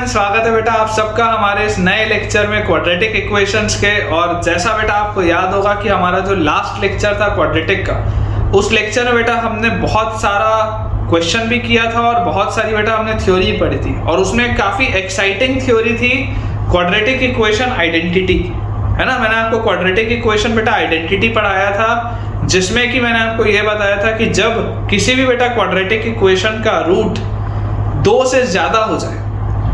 Everyone, स्वागत है बेटा आप सबका हमारे इस नए लेक्चर में क्वाड्रेटिक इक्वेशंस के। और जैसा बेटा आपको याद होगा कि हमारा जो लास्ट लेक्चर था क्वाड्रेटिक का, उस लेक्चर में बेटा हमने बहुत सारा क्वेश्चन भी किया था और बहुत सारी बेटा हमने थ्योरी पढ़ी थी। और उसमें काफ़ी एक्साइटिंग थ्योरी थी क्वाड्रेटिक इक्वेशन आइडेंटिटी, है ना। मैंने आपको क्वाड्रेटिक इक्वेशन बेटा आइडेंटिटी पढ़ाया था, जिसमें कि मैंने आपको यह बताया था कि जब किसी भी बेटा क्वाड्रेटिक इक्वेशन का रूट 2 से ज्यादा हो जाए,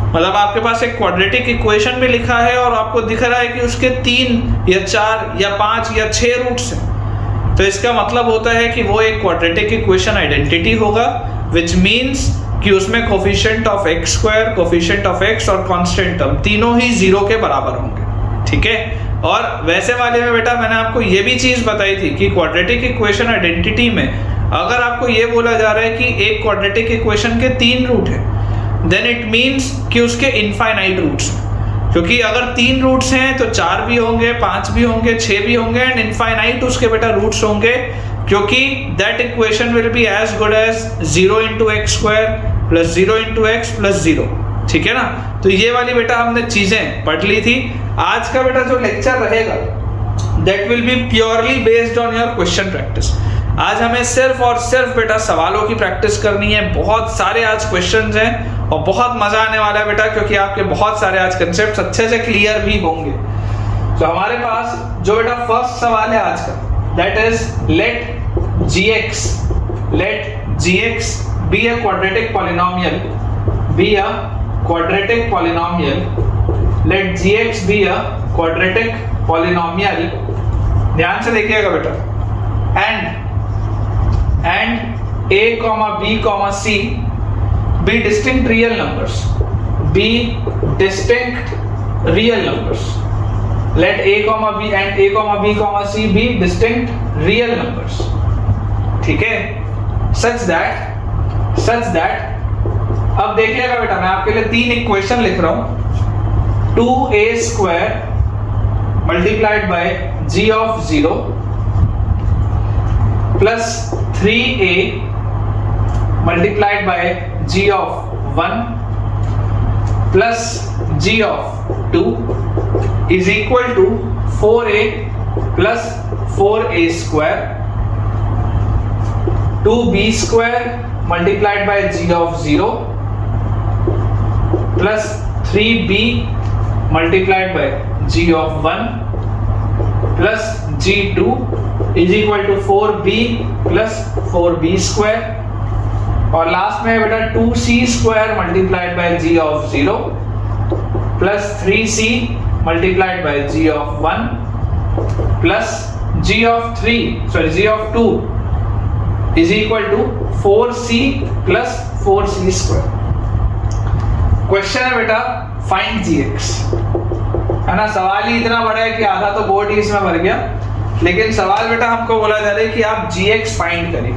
मतलब आपके पास एक क्वाड्रेटिक इक्वेशन में लिखा है और आपको दिख रहा है कि उसके 3 या 4 या 5 या 6 रूट्स हैं, तो इसका मतलब होता है कि वो एक क्वाड्रेटिक इक्वेशन आइडेंटिटी होगा, विच मीन्स कि उसमें coefficient of x square, coefficient of x और कांस्टेंट टर्म तीनों ही 0 के बराबर होंगे, ठीक है। और वैसे वाले में बेटा मैंने आपको ये भी चीज बताई थी कि क्वाड्रेटिक इक्वेशन आइडेंटिटी में अगर आपको ये बोला जा रहा है कि एक क्वाड्रेटिक इक्वेशन के 3 रूट है, देन इट मीन्स कि उसके इनफाइनाइट रूट्स हैं, क्योंकि अगर 3 रूट्स हैं तो 4 भी होंगे, 5 भी होंगे, 6 भी होंगे एंड इनफाइनाइट उसके बेटा रूट्स होंगे, क्योंकि that equation will be as good as 0 into x square plus 0 into x plus 0, ठीक है ना। तो ये वाली बेटा हमने चीजें पढ़ ली थी। आज का बेटा जो लेक्चर रहेगा that will be purely based on your question practice. आज हमें सिर्फ और सिर्फ बेटा सवालों की प्रैक्टिस करनी है। बहुत सारे आज क्वेश्चंस हैं और बहुत मजा आने वाला है बेटा, क्योंकि आपके बहुत सारे आज कंसेप्ट्स अच्छे से क्लियर भी होंगे। तो हमारे पास जो बेटा फर्स्ट सवाल है आज का, that is let gx be a quadratic polynomial, be a quadratic polynomial, let gx be a quadratic polynomial, ध्यान से देखिएगा बेटा, and a comma b comma c be distinct real numbers, be distinct real numbers, let a comma b and a comma b comma c be distinct real numbers, ठीक है, such that अब देखिएगा बेटा मैं आपके लिए 3 इक्वेशन लिख रहा हूं। 2a square multiplied by g of 0 plus 3a multiplied by g of 1 plus g of 2 is equal to 4a plus 4a square, 2b square multiplied by g of 0 plus 3b multiplied by g of 1 plus g2 is equal to 4b plus 4b square, और last में बेटा 2c square multiplied by g of 0 plus 3c multiplied by g of 1 plus g of 2 is equal to 4c plus 4c square। Question है बेटा find gx, है ना। सवाल ही इतना बड़ा है कि आधा तो बोर्ड ही इसमें भर गया, लेकिन सवाल बेटा हमको बोला जा रहा है कि आप gx फाइंड करिए।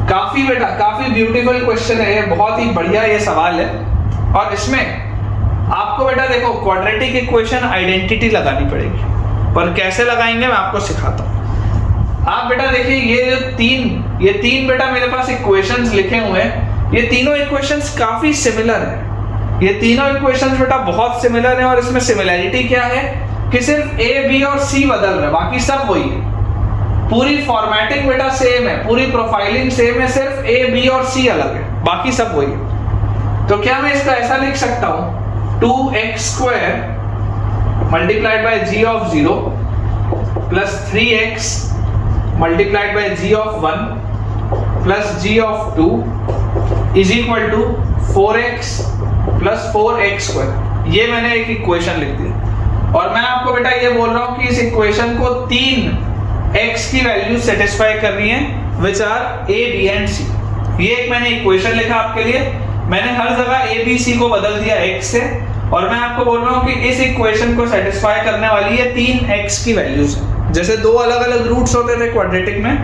काफी बेटा काफी ब्यूटीफुल क्वेश्चन है ये, बहुत ही बढ़िया ये सवाल है। और इसमें आपको बेटा देखो क्वाड्रेटिक इक्वेशन आइडेंटिटी लगानी पड़ेगी, पर कैसे लगाएंगे मैं आपको सिखाता हूँ। आप बेटा देखिए ये तीन बेटा मेरे पास इक्वेशंस लिखे हुए हैं, ये तीनों इक्वेशंस काफी सिमिलर हैं। ये तीनों इक्वेशंस बेटा बहुत सिमिलर हैं और इसमें सिमिलरिटी क्या है कि सिर्फ a, b और c बदल रहे हैं, बाकी सब वही है। पूरी फॉर्मेटिंग बेटा सेम है, पूरी प्रोफाइलिंग सेम है, सिर्फ a, b और c अलग है, बाकी सब वही है। तो क्या मैं इसका ऐसा लिख सकता हूं 2x square multiplied by g of 0 plus 3x multiplied by g of 1 plus g of 2 is equal to 4x plus 4x square। ये मैंने एक इक्वेशन लिख दी और मैं आपको बेटा ये बोल रहा हूँ कि इस इक्वेशन को 3 x की वैल्यू सेटिस्फाई करनी है, which are a, b and c। ये एक मैंने इक्वेशन लिखा आपके लिए, मैंने हर जगह a, b, c को बदल दिया x से, और मैं आपको बोल रहा हूँ कि इस इक्वेशन को सेटिस्फाई करने वाली ये 3 x की वैल्यूज है। जैसे 2 अलग अलग रूट्स होते थे क्वाड्रेटिक में,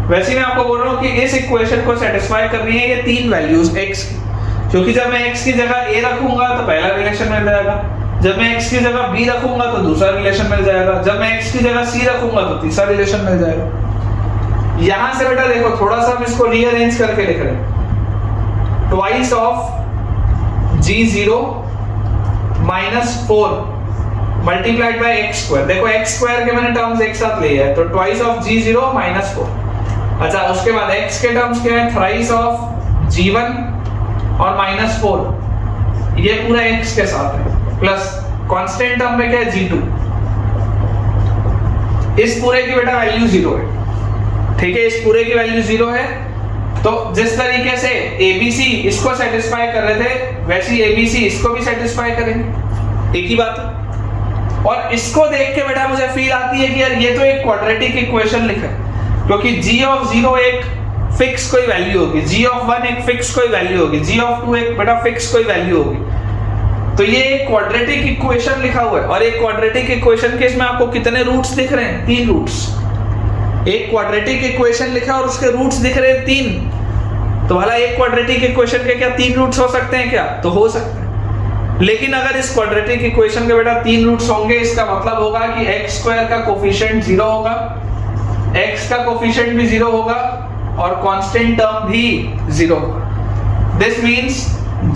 वैसे मैं आपको बोल रहा हूँ कि इस इक्वेशन को सेटिस्फाई करनी है ये 3 वैल्यूज x की, क्योंकि जब मैं x की जगह a रखूंगा तो पहला रिलेशन मिल जाएगा, जब मैं x की जगह b रखूंगा तो दूसरा रिलेशन मिल जाएगा, जब मैं x की जगह c रखूंगा तो तीसरा रिलेशन मिल जाएगा। यहां से बेटा देखो थोड़ा सा हम इसको रीअरेंज करके लिख रहे हैं, twice of g0 minus 4 multiplied by x square. देखो एक्स स्क्वायर के मैंने टर्म्स एक साथ लिए हैं, तो ट्वाइस ऑफ g0 माइनस 4। अच्छा, उसके बाद x के टर्म्स क्या है, थ्राइस ऑफ g1 और माइनस 4, ये पूरा x के साथ है, प्लस कांस्टेंट टर्म में क्या है g2। इस पूरे की बेटा वैल्यू 0 है, ठीक है, इस पूरे की वैल्यू 0 है। तो जिस तरीके से ABC इसको सेटिस्फाई कर रहे थे, वैसे ही ABC इसको भी सेटिस्फाई करेंगे, एक ही बात है। और इसको देख के बेटा मुझे फील आती है कि यार ये तो एक क्वाड्रेटिक इक्वेशन लिखा है, क्योंकि g ऑफ 0 एक फिक्स कोई वैल्यू होगी, g ऑफ 1 एक फिक्स कोई वैल्यू होगी, g ऑफ 2 एक बेटा फिक्स कोई वैल्यू होगी। तो ये एक क्वाड्रेटिक इक्वेशन लिखा हुआ है, और एक क्वाड्रेटिक इक्वेशन के इसमें आपको कितने रूट्स दिख रहे हैं, 3 रूट्स। एक क्वाड्रेटिक इक्वेशन लिखा और उसके रूट्स दिख रहे हैं 3। तो भला एक क्वाड्रेटिक इक्वेशन के क्या 3 रूट्स हो सकते हैं क्या? तो हो सकते हैं, लेकिन अगर इस क्वाड्रेटिक इक्वेशन के बेटा 3 रूट्स होंगे, इसका मतलब होगा कि x स्क्वायर का कोफिशिएंट 0 होगा, x का कोफिशिएंट भी 0 होगा, और कांस्टेंट टर्म भी 0 होगा। दिस मींस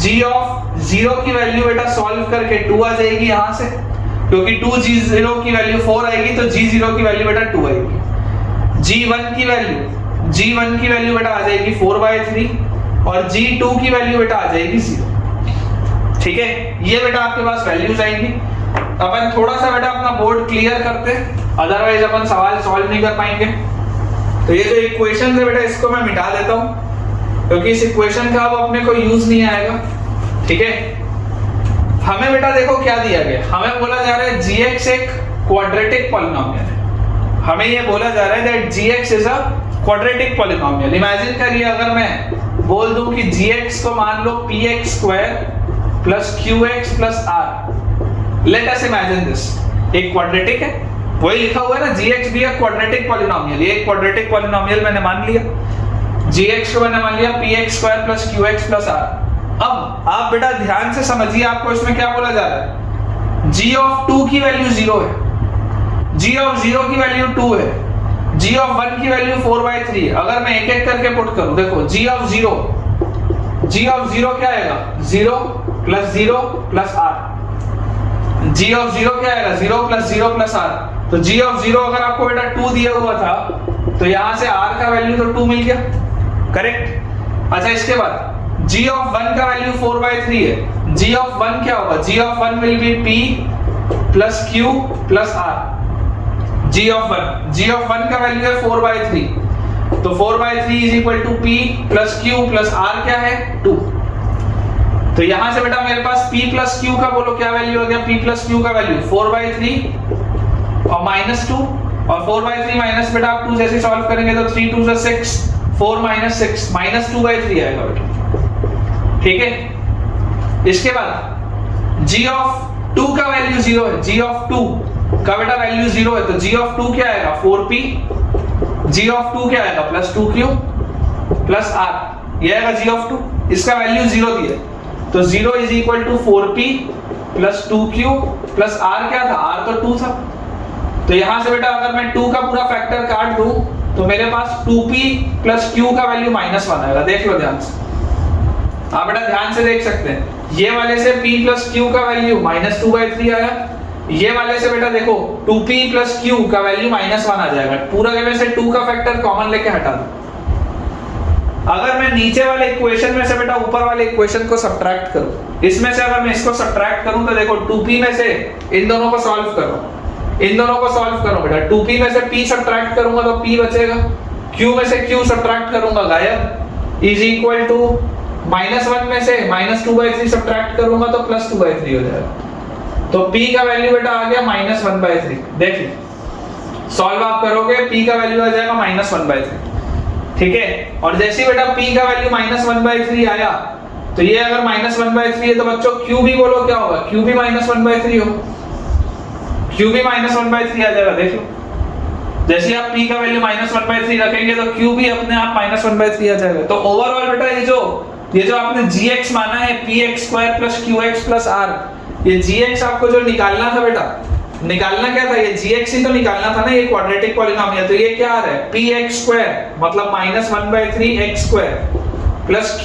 g ऑफ 0 की वैल्यू बेटा सॉल्व करके 2 आ जाएगी यहां से, क्योंकि 2g0 की वैल्यू 4 आएगी, तो g0 की वैल्यू बेटा 2 आएगी। g1 की वैल्यू बेटा आ जाएगी 4/3, और g2 की वैल्यू बेटा आ जाएगी 0। ठीक है, ये बेटा आपके पास वैल्यूज आएंगी। अपन थोड़ा सा बेटा अपना बोर्ड क्लियर करते हैं, अदरवाइज अपन सवाल सॉल्व नहीं कर पाएंगे। तो ये जो इक्वेशन है बेटा, इसको मैं मिटा देता हूं, क्योंकि इस इक्वेशन का अब अपने को यूज नहीं आएगा। ठीक है, हमें बेटा देखो क्या दिया गया, हमें बोला जा रहा है gx एक क्वाड्रेटिक पॉलिनोमियल है। हमें ये बोला जा रहा है that gx is a quadratic polynomial. Imagine करिए अगर मैं बोल दूं कि gx को मान लो px square plus qx plus r। Let us imagine this, एक क्वाड्रेटिक है, वही लिखा हुआ है ना, gx भी एक क्वाड्रेटिक पॉलिनोमियल। ये एक क्वाड्रेटिक पॉलिनोमियल मैंने मान लिया, gx को मैंने मान लिया px square plus qx plus r। अब आप बेटा ध्यान से समझिए, आपको इसमें क्या बोला जा रहा है, g ऑफ 2 की वैल्यू 0 है, g ऑफ 0 की वैल्यू 2 है, g ऑफ 1 की वैल्यू 4/3 है। अगर मैं एक एक करके पुट करूं, देखो g ऑफ 0 क्या आएगा, 0 plus 0 plus r। g of 0 क्या आएगा, 0 प्लस 0 प्लस r। तो g ऑफ 0 अगर आपको बेटा 2 दिया हुआ था, तो यहां से r का वैल्यू तो 2 मिल गया, करेक्ट। अच्छा, इसके बाद g ऑफ 1 का वैल्यू 4/3 है, g ऑफ 1 क्या होगा, g of 1 will be p plus q plus r। g of 1 का वैल्यू है 4/3, तो 4/3 is equal to p plus q plus r क्या है, 2। तो यहां से बेटा मेरे पास p प्लस q का बोलो क्या वैल्यू हो गया, p प्लस q का वैल्यू 4/3 और माइनस 2, और 4/3 माइनस बेटा आप 2 जैसे सॉल्व करेंगे तो 3 2 6, 4 माइनस 6 माइनस 2/3 आएगा बेटा। ठीक है, इसके बाद g ऑफ 2 का वैल्यू 0 है, g ऑफ 2 का बेटा वैल्यू 0 है, तो g ऑफ 2 क्या आएगा, 4p, g ऑफ 2 क्या आएगा, प्लस 2q प्लस r, ये आएगा g ऑफ 2। इसका वैल्यू 0 दिया, तो 0 is equal to 4p plus 2q plus r क्या था, r तो 2 था। तो यहां से बेटा अगर मैं 2 का पूरा फैक्टर काट दूं, तो मेरे पास 2p प्लस q का वैल्यू -1 आएगा। देख लो ध्यान से, आप बेटा ध्यान से देख सकते हैं, ये वाले से p प्लस q का वैल्यू -2/3 आया, ये वाले से बेटा देखो 2p प्लस q का वैल्यू -1 आ जाएगा। पूरा में से 2 का फैक्टर कॉमन लेके हटा दो। अगर मैं नीचे वाले इक्वेशन में से बेटा ऊपर वाले इक्वेशन को सब्ट्रैक्ट करूं, इसमें से अगर मैं इसको सब्ट्रैक्ट करूं, तो देखो 2p में से इन दोनों को सॉल्व करो, इन दोनों को सॉल्व करो बेटा। 2p में से p सब्ट्रैक्ट करूंगा तो p बचेगा, q में से q सब्ट्रैक्ट करूंगा गायब, इज इक्वल टू -1 में से -2/3 सब्ट्रैक्ट करूंगा तो +2/3 हो जाएगा। तो p का वैल्यू बेटा आ गया -1/3। देखिए सॉल्व आप करोगे, p का वैल्यू आ जाएगा -1/3। ठीक है, और जैसे बेटा p का वैल्यू -1/3 आया, तो ये अगर -1/3 है, तो बच्चों q भी बोलो क्या होगा, q भी -1/3 हो, q भी -1/3 आ जाएगा। देख लो, जैसे आप p का वैल्यू -1/3 रखेंगे, तो q भी अपने आप -1/3 आ जाएगा। तो ओवरऑल बेटा ये जो आपने gx माना है px square plus qx plus r, ये gx आपको जो निकालना था बेटा, निकालना क्या था, ये gx ही तो निकालना था ना, ये क्वाड्रेटिक पॉलिनोमियल। तो ये क्या आ रहा है, px स्क्वायर मतलब -1/3 x स्क्वायर प्लस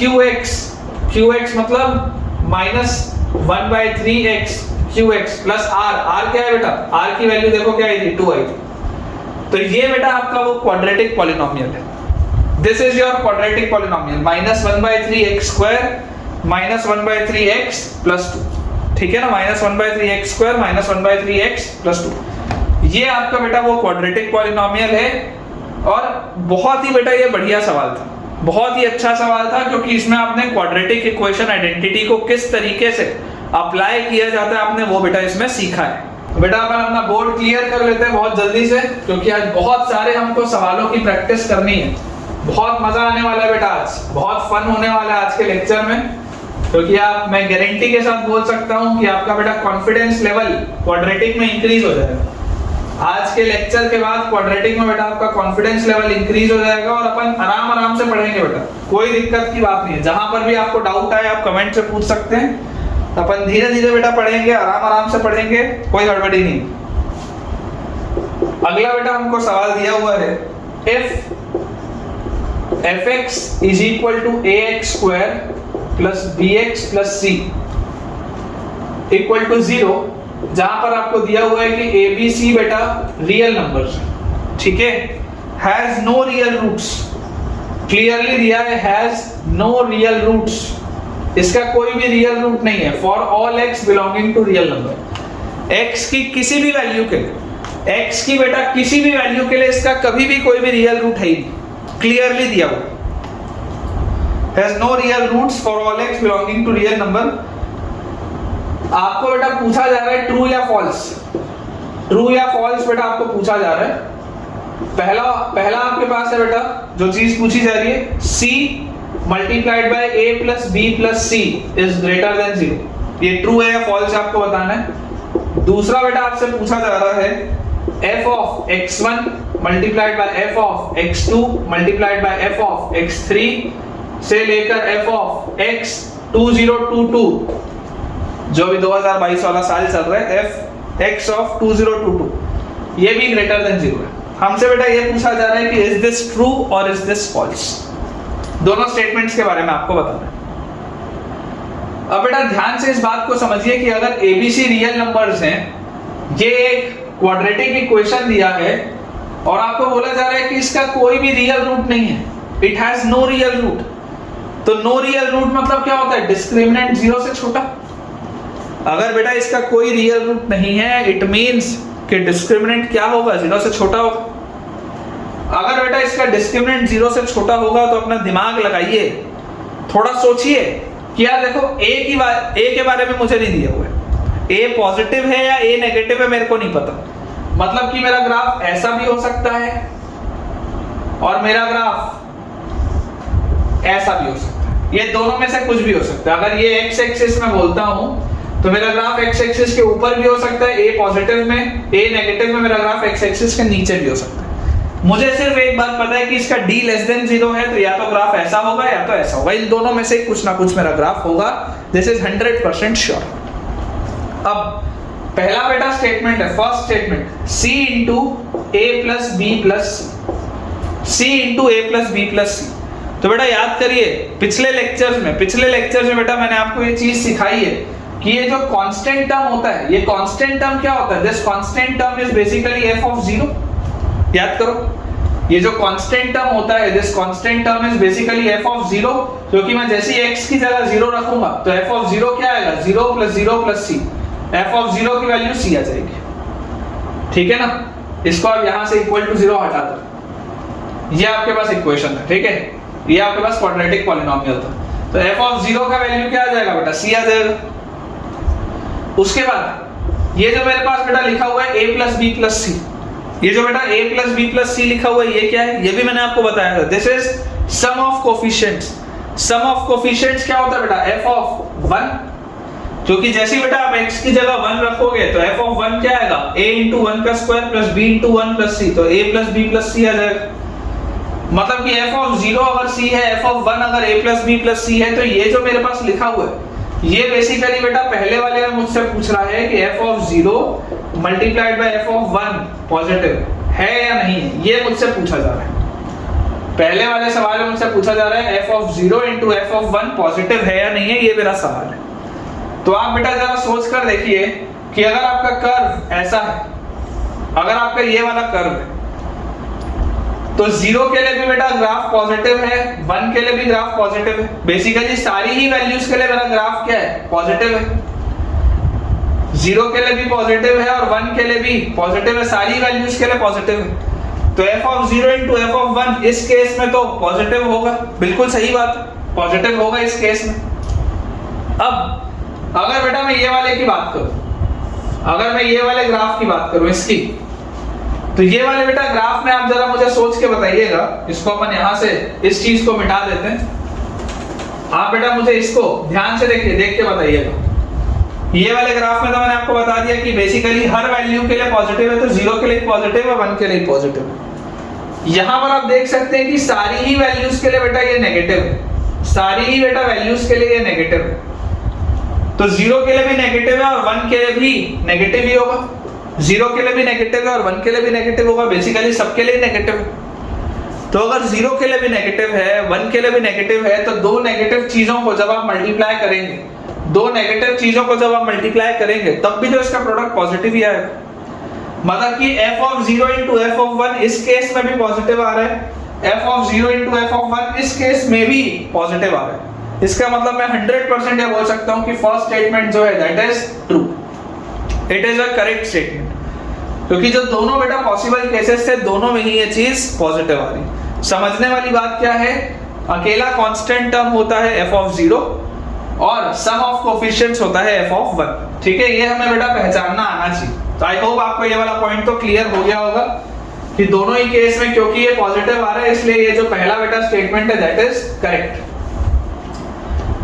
qx मतलब -1/3x qx प्लस r क्या है बेटा, r की वैल्यू देखो क्या आई थी, 2 आई थी। तो ये बेटा आपका वो क्वाड्रेटिक पॉलिनोमियल है। This is your quadratic polynomial, -1/3x² -1/3x + 2, ठीक है ना, -1/3x² -1/3x + 2, ये आपका बेटा वो क्वाड्रेटिक पॉलिनोमियल है। और बहुत ही बेटा ये बढ़िया सवाल था, बहुत ही अच्छा सवाल था, क्योंकि इसमें आपने क्वाड्रेटिक इक्वेशन आइडेंटिटी को किस तरीके से अप्लाई किया जाता है आपने वो बेटा इसमें सीखा है। तो बेटा अपन अपना बोर्ड क्लियर कर लेते हैं बहुत जल्दी से, क्योंकि आज बहुत सारे हमको सवालों की प्रैक्टिस करनी है। बहुत मजा आने वाला है बेटा, आज बहुत फन होने वाला है आज के लेक्चर में, क्योंकि मैं गारंटी के साथ बोल सकता हूं कि आपका बेटा कॉन्फिडेंस लेवल क्वाड्रेटिक में इंक्रीज हो जाएगा। आज के लेक्चर के बाद क्वाड्रेटिक में बेटा आपका कॉन्फिडेंस लेवल इंक्रीज हो जाएगा और अपन आराम से पढ़ेंगे बेटा, कोई दिक्कत की बात नहीं है। जहां पर भी आपको डाउट आए आप कमेंट से पूछ सकते हैं। अपन धीरे-धीरे बेटा पढ़ेंगे, आराम से पढ़ेंगे, कोई गड़बड़ी नहीं। अगला बेटा हमको सवाल दिया हुआ है, if fx is equal to ax² plus bx plus c equal to 0, जहां पर आपको दिया हुआ है कि a b c बेटा रियल नंबर्स, ठीक है, has no real roots, clearly दिया है हैज नो रियल रूट्स, इसका कोई भी रियल रूट नहीं है। For all x belonging to real number, x की किसी भी वैल्यू के लिए, x की बेटा किसी भी वैल्यू के लिए इसका कभी भी कोई भी रियल रूट है ही नहीं, क्लियरली दिया हुआ has no real roots for all x belonging to real number. आपको बेटा पूछा जा रहा है ट्रू या फॉल्स, ट्रू या फॉल्स बेटा आपको पूछा जा रहा है। पहला आपके पास है बेटा जो चीज पूछी जा रही है, c multiplied by a plus b plus c is greater then 0, ये ट्रू है या फॉल्स है आपको बताना है। दूसरा बेटा आपसे पूछा जा रहा है f of x1 multiplied by f of x2 multiplied by f of x3 से लेकर f ऑफ x2022, जो भी 2022 वाला साल चल रहा है, x ऑफ 2022 ये भी ग्रेटर देन 0 है। हमसे बेटा ये पूछा जा रहा है कि इज दिस ट्रू और इज दिस फॉल्स, दोनों स्टेटमेंट्स के बारे में आपको बताना है। अब बेटा ध्यान से इस बात को समझिए कि अगर ABC रियल नंबर्स हैं, ये एक क्वाड्रेटिक इक्वेशन दिया है और आपको बोला जा रहा है कि इसका कोई भी रियल रूट नहीं है, it has no real root. तो नो रियल रूट मतलब क्या होता है, डिस्क्रिमिनेंट 0 से छोटा। अगर बेटा इसका कोई रियल रूट नहीं है, इट मींस कि डिस्क्रिमिनेंट क्या होगा, 0 से छोटा होगा। अगर बेटा इसका डिस्क्रिमिनेंट 0 से छोटा होगा तो अपना दिमाग लगाइए, थोड़ा सोचिए कि यार देखो a के बारे में मुझे नहीं दिया हुआ है, a पॉजिटिव है या a नेगेटिव है मेरे को नहीं पता, मतलब कि मेरा ग्राफ ऐसा भी हो सकता है और मेरा ग्राफ ऐसा भी हो सकता है, ये दोनों में से कुछ भी हो सकता है। अगर ये x एक्सिस में बोलता हूं तो मेरा ग्राफ x एक्सिस के ऊपर भी हो सकता है, a पॉजिटिव में, a नेगेटिव में, मेरा ग्राफ x एक्सिस के नीचे भी हो सकता है। मुझे सिर्फ एक बात पता है कि इसका d लेस देन 0 है, तो या तो ग्राफ ऐसा होगा या तो ऐसा होगा, इन दोनों में से कुछ ना कुछ मेरा ग्राफ होगा, दिस इज 100% श्योर। अब पहला बेटा स्टेटमेंट है, first statement, c into a plus b plus c into a plus b plus c। तो बेटा याद करिए पिछले लेक्चर्स में बेटा मैंने आपको ये चीज सिखाई है कि ये जो कांस्टेंट टर्म होता है, ये कांस्टेंट टर्म क्या होता है, this constant term is basically f of 0। याद करो, ये जो कांस्टेंट टर्म होता है, this constant term is basically f of 0, क्योंकि मैं जैसे ही x की जगह 0 रखूंगा तो f ऑफ 0 क्या आएगा, 0 plus 0 plus c, f of 0 की वैल्यू c आ जाएगी, ठीक है ना। इसको आप यहां से इक्वल टू 0 हटा दो, ये आपके पास इक्वेशन है, ठीक है, ये आपके पास क्वाड्रेटिक पॉलिनोमियल था। तो f ऑफ 0 का वैल्यू क्या आ जाएगा बेटा, c आ जाएगा। उसके बाद ये जो मेरे पास बेटा लिखा हुआ है a plus b plus c, ये जो बेटा a plus b plus c लिखा हुआ है ये क्या है, ये भी मैंने आपको बताया था, this is sum of coefficients. Sum of coefficients क्या होता है बेटा, f ऑफ 1, क्योंकि जैसे ही बेटा आप x की जगह 1 रखोगे तो f ऑफ 1 क्या आएगा, a into 1 का square plus b into 1 plus c, तो a plus b plus c आ जाएगा। मतलब कि f ऑफ 0 अगर c है, f ऑफ 1 अगर a plus b plus c है, तो ये जो मेरे पास लिखा हुआ है ये बेसिकली बेटा पहले वाले में मुझसे पूछ रहा है कि f of 0 multiplied by f of 1 positive है या नहीं है, ये मुझसे पूछा जा रहा है। पहले वाले सवाल में मुझसे पूछा जा रहा है f of 0 into f of 1 positive है या नहीं है, ये मेरा सवाल है। तो आप बेटा जरा सोच कर देखिए कि अगर आपका कर्व ऐसा है, अगर आपका ये वाला कर्व है, तो 0 के लिए भी बेटा ग्राफ पॉजिटिव है, 1 के लिए भी ग्राफ पॉजिटिव है। बेसिकली सारी ही वैल्यूज के लिए मेरा ग्राफ क्या है, पॉजिटिव है। 0 के लिए भी पॉजिटिव है और 1 के लिए भी पॉजिटिव है, सारी वैल्यूज के लिए पॉजिटिव है। तो f(0) into f(1) इस केस में तो पॉजिटिव होगा, बिल्कुल सही बात है, पॉजिटिव होगा इस केस में। अब अगर बेटा मैं ये वाले की बात करूं, अगर मैं ये वाले ग्राफ की बात करूं इसकी, तो ये वाले बेटा ग्राफ में आप जरा मुझे सोच के बताइएगा, इसको अपन यहां से इस चीज को मिटा देते हैं। आप बेटा मुझे इसको ध्यान से देखिए, देख के बताइएगा। ये वाले ग्राफ में तो मैंने आपको बता दिया कि बेसिकली हर वैल्यू के लिए पॉजिटिव है, तो 0 के लिए पॉजिटिव है, 1 के लिए पॉजिटिव है। यहां पर आप देख सकते हैं कि सारी ही वैल्यूज के लिए बेटा ये नेगेटिव है, सारी ही बेटा वैल्यूज के लिए ये नेगेटिव है। तो 0 के लिए भी नेगेटिव है और 1 के लिए भी नेगेटिव ही होगा। 0 के लिए भी नेगेटिव है और 1 के लिए भी नेगेटिव होगा, बेसिकली सबके लिए नेगेटिव है। तो अगर 0 के लिए भी नेगेटिव है, 1 के लिए भी नेगेटिव है, तो दो नेगेटिव चीजों को जब आप मल्टीप्लाई करेंगे, दो नेगेटिव चीजों को जब आप मल्टीप्लाई करेंगे, तब भी तो इसका प्रोडक्ट पॉजिटिव ही आएगा। मतलब कि f(0) into f(1) इस केस में भी पॉजिटिव आ रहा है, f(0) into f(1) इस केस में भी पॉजिटिव आ रहा है। इसका मतलब मैं 100% ये बोल सकता हूं कि फर्स्ट स्टेटमेंट जो है that is true, it is a correct statement, क्योंकि जो दोनों बेटा पॉसिबल केसेस थे, दोनों में ही ये चीज पॉजिटिव आ रही। समझने वाली बात क्या है, अकेला कांस्टेंट टर्म होता है f(0) और सम ऑफ कोएफिशिएंट्स होता है f(1). ठीक है, ये हमें बेटा पहचानना आना चाहिए। तो आई होप आपको ये वाला पॉइंट तो क्लियर हो गया होगा कि दोनों ही केस में क्योंकि ये पॉजिटिव आ रहा है, इसलिए ये जो पहला बेटा स्टेटमेंट है दैट इज करेक्ट।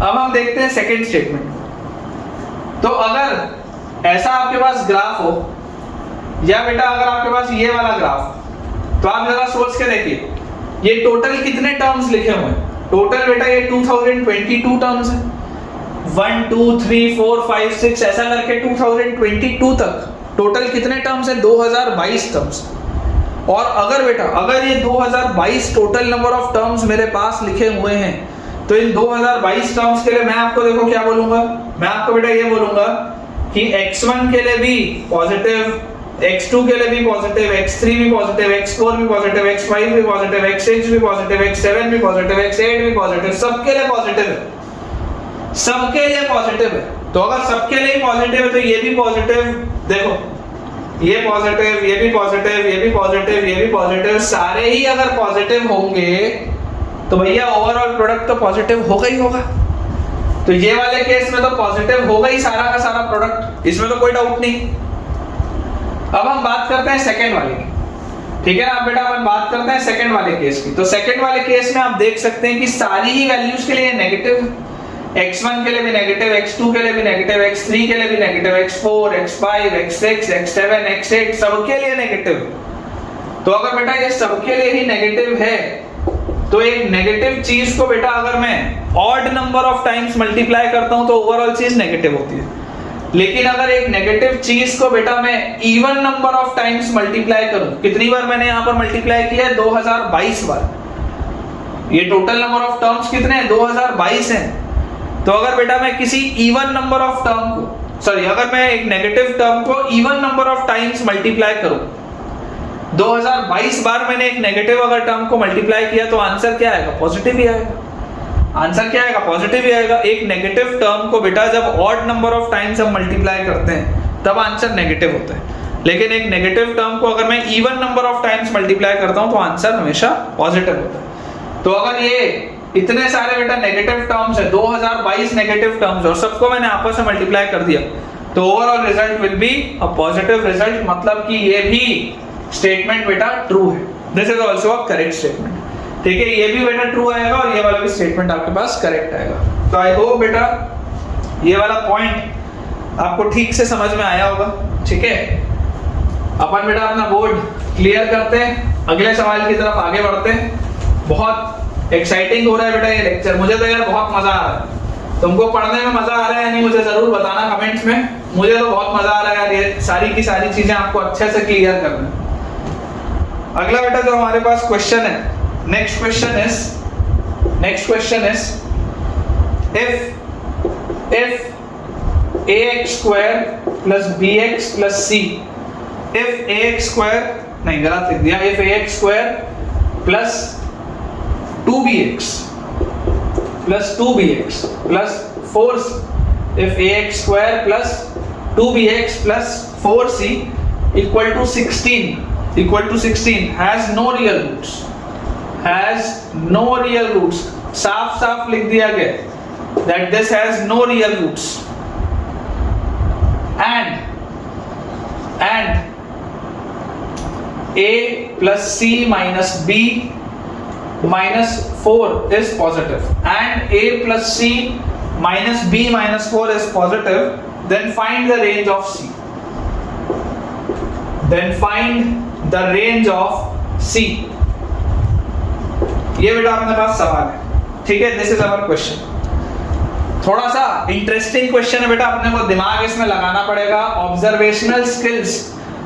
अब हम देखते हैं सेकंड स्टेटमेंट। तो अगर ऐसा आपके पास ग्राफ हो, या बेटा अगर आपके पास ये वाला ग्राफ, तो आप जरा सोच के देखिए ये टोटल कितने टर्म्स लिखे हुए हैं। टोटल बेटा ये 2022 टर्म्स है, 1 2 3 4 5 6 ऐसा करके 2022 तक टोटल कितने टर्म्स है, 2022 टर्म्स। और अगर बेटा अगर ये 2022 टोटल नंबर ऑफ टर्म्स मेरे पास लिखे हुए हैं, तो इन 2022 टर्म्स के लिए मैं आपको देखो क्या बोलूंगा, मैं आपको बेटा ये बोलूंगा कि x1 के लिए भी पॉजिटिव, x2 के लिए भी पॉजिटिव, x3 भी पॉजिटिव, x4 भी पॉजिटिव, x5 भी पॉजिटिव, x6 भी पॉजिटिव, x7 भी पॉजिटिव, x8 भी पॉजिटिव, सबके लिए पॉजिटिव है, सबके लिए पॉजिटिव है। तो अगर सबके लिए पॉजिटिव है तो ये भी पॉजिटिव, देखो ये पॉजिटिव, ये भी पॉजिटिव, ये भी पॉजिटिव, ये भी पॉजिटिव, सारे ही अगर पॉजिटिव होंगे तो भैया ओवरऑल प्रोडक्ट तो पॉजिटिव होगा ही होगा। तो ये वाले केस में तो पॉजिटिव होगा ही सारा का सारा प्रोडक्ट, इसमें तो कोई डाउट नहीं। अब हम बात करते हैं सेकंड वाले की, ठीक है ना बेटा, अपन बात करते हैं सेकंड वाले केस की। तो सेकंड वाले केस में आप देख सकते हैं कि सारी ही वैल्यूज के लिए नेगेटिव है, x1 के लिए भी नेगेटिव, x2 के लिए भी नेगेटिव, x3 के लिए भी negative, x4, x5, x6, x7, x8 सबके लिए नेगेटिव। तो अगर बेटा ये सबके लिए ही नेगेटिव है, तो एक नेगेटिव चीज को बेटा अगर मैं odd number of times multiply करता हूं तो ओवरऑल चीज नेगेटिव होती है। लेकिन अगर एक नेगेटिव चीज को बेटा मैं even number of times multiply करूं, कितनी बार मैंने यहां पर मल्टीप्लाई किया है, 2022 बार। ये टोटल नंबर ऑफ टर्म्स कितने हैं, 2022 हैं। तो अगर बेटा मैं किसी इवन नंबर ऑफ टर्म को, सॉरी अगर मैं एक नेगेटिव टर्म को even number of times multiply करूं, 2022 बार मैंने एक नेगेटिव अगर टर्म को मल्टीप्लाई किया, तो आंसर क्या आएगा, पॉजिटिव ही आएगा। आंसर क्या आएगा, पॉजिटिव ही आएगा। एक नेगेटिव टर्म को बेटा जब ऑड नंबर ऑफ टाइम्स हम मल्टीप्लाई करते हैं तब आंसर नेगेटिव होता है, लेकिन एक नेगेटिव टर्म को अगर मैं even number of times multiply करता हूं तो आंसर हमेशा पॉजिटिव होता है। तो अगर ये इतने सारे बेटा नेगेटिव टर्म्स है, 2022 नेगेटिव टर्म्स, और सबको मैंने आपस में मल्टीप्लाई कर दिया, तो overall result will be a positive result. मतलब कि ये भी स्टेटमेंट बेटा ट्रू है, this is also a correct statement. ठीक है, ये भी बेटा ट्रू आएगा और ये वाला भी स्टेटमेंट आपके पास करेक्ट आएगा। तो आई होप बेटा ये वाला पॉइंट आपको ठीक से समझ में आया होगा। ठीक है, अपन बेटा अपना बोर्ड क्लियर करते हैं, अगले सवाल की तरफ आगे बढ़ते हैं। बहुत एक्साइटिंग हो रहा है बेटा ये लेक्चर, मुझे तो यार बहुत मजा आ रहा है। तुमको पढ़ने में मजा आ रहा है या नहीं मुझे जरूर बताना कमेंट्स में। मुझे तो बहुत मजा आ रहा है यार, ये सारी की सारी चीजें आपको अच्छे से क्लियर करना। अगला बेटा जो हमारे पास क्वेश्चन है, next question is if ax square plus bx plus c if ax square, नहीं गलत लिख दिया, if ax square plus 2bx plus 2bx plus 4 if ax square plus 2bx plus 4c equal to 16 has no real roots, has no real roots, साफ साफ लिख दिया गया that this has no real roots and a plus c minus b minus 4 is positive and a plus c minus b minus 4 is positive, then find the range of c. Then find the range of c. ये बेटा अपने पास सवाल है, ठीक है? This is our question. थोड़ा सा interesting question है बेटा, अपने को दिमाग इसमें लगाना पड़ेगा. ऑब्जर्वेशनल स्किल्स,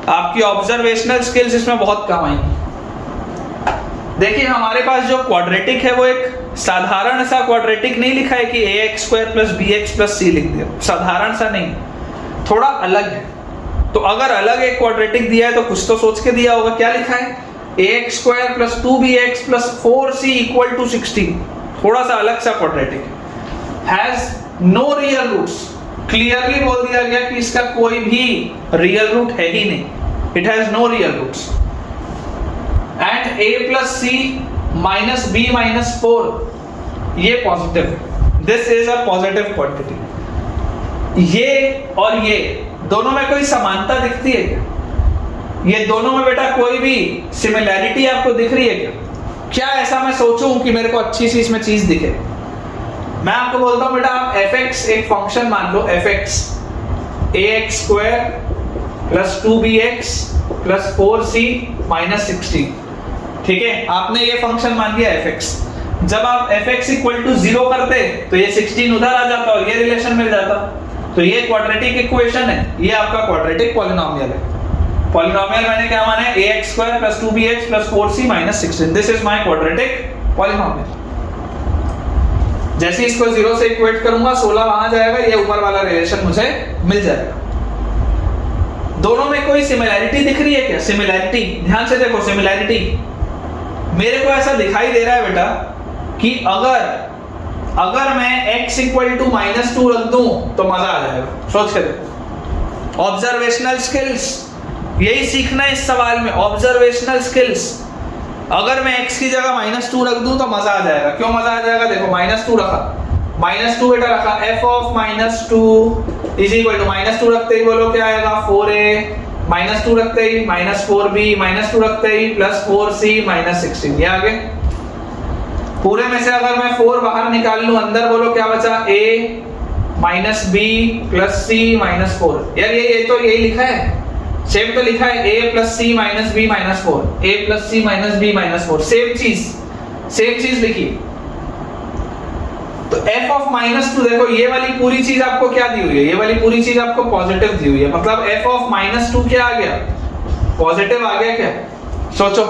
आपकी ऑब्जर्वेशनल स्किल्स इसमें बहुत काम आएंगी. देखिए हमारे पास जो क्वाड्रेटिक है वो एक साधारण सा क्वाड्रेटिक नहीं लिखा है कि ax square plus bx plus c लिख दिया. साधारण सा नहीं, थोड़ा अलग है. तो अगर अलग एक क्वाड्रेटिक दिया है तो कुछ तो सोच के दिया होगा. क्या लिखा है? ax square plus 2bx plus 4c equal to 16. थोड़ा सा अलग सा क्वाड्रेटिक है. Has no real roots, clearly बोल दिया गया कि इसका कोई भी रियल रूट है ही नहीं. It has no real roots. And a plus c minus b minus 4 ये पॉजिटिव है. This is a positive quantity. ये और ये दोनों में कोई समानता दिखती है क्या? ये दोनों में बेटा कोई भी सिमिलैरिटी आपको दिख रही है क्या? क्या ऐसा मैं सोचूं कि मेरे को अच्छी सी इसमें चीज दिखे? मैं आपको बोलता हूं बेटा, आप fx एक फंक्शन मान लो, fx ax square plus 2bx plus 4c minus 16. ठीक है, आपने ये फंक्शन मान लिया fx. जब आप fx इक्वल टू 0 करते तो ये 16 उधर आ जाता और ये रिलेशन मिल जाता. तो ये क्वाड्रेटिक इक्वेशन है, ये आपका क्वाड्रेटिक पॉलिनोमियल है. पॉलिनोमियल मैंने क्या माना है? ax square plus 2bx plus 4c minus 16. This is my quadratic polynomial. जैसे इसको 0 से इक्वेट करूंगा 16 वहां जाएगा, ये ऊपर वाला रिलेशन मुझे मिल जाएगा. दोनों में कोई सिमिलैरिटी दिख रही है क्या? सिमिलैरिटी, ध्यान से देखो. सिमिलैरिटी मेरे को ऐसा दिखाई दे रहा है बेटा कि अगर मैं x इक्वल टू -2 रख दूं तो मजा आ जाएगा. सोच के देखो. ऑब्जर्वेशनल स्किल्स, यही सीखना है इस सवाल में. Observational skills. अगर मैं x की जगह -2 रख दूं तो मजा आ जाएगा. क्यों मजा आ जाएगा? देखो -2 रखा, -2 बेटा रखा, f of -2 is equal to -2 रखते ही बोलो क्या आएगा? 4a, -2 रखते ही -4b, -2 रखते ही प्लस 4c माइनस 16. ये आगे पूरे में से अगर मैं 4 बाहर निकाल लूं, अंदर बोलो क्या बचा? a minus b plus c minus 4. यार ये तो यही लिखा है, सेम तो लिखा है, a plus c minus b minus 4, a plus c minus b minus 4. Same चीज लिखी. तो f ऑफ -2 देखो, ये वाली पूरी चीज आपको क्या दी हुई है? ये वाली पूरी चीज आपको पॉजिटिव दी हुई है. मतलब f ऑफ -2 क्या आ गया? पॉजिटिव आ गया क्या? सोचो,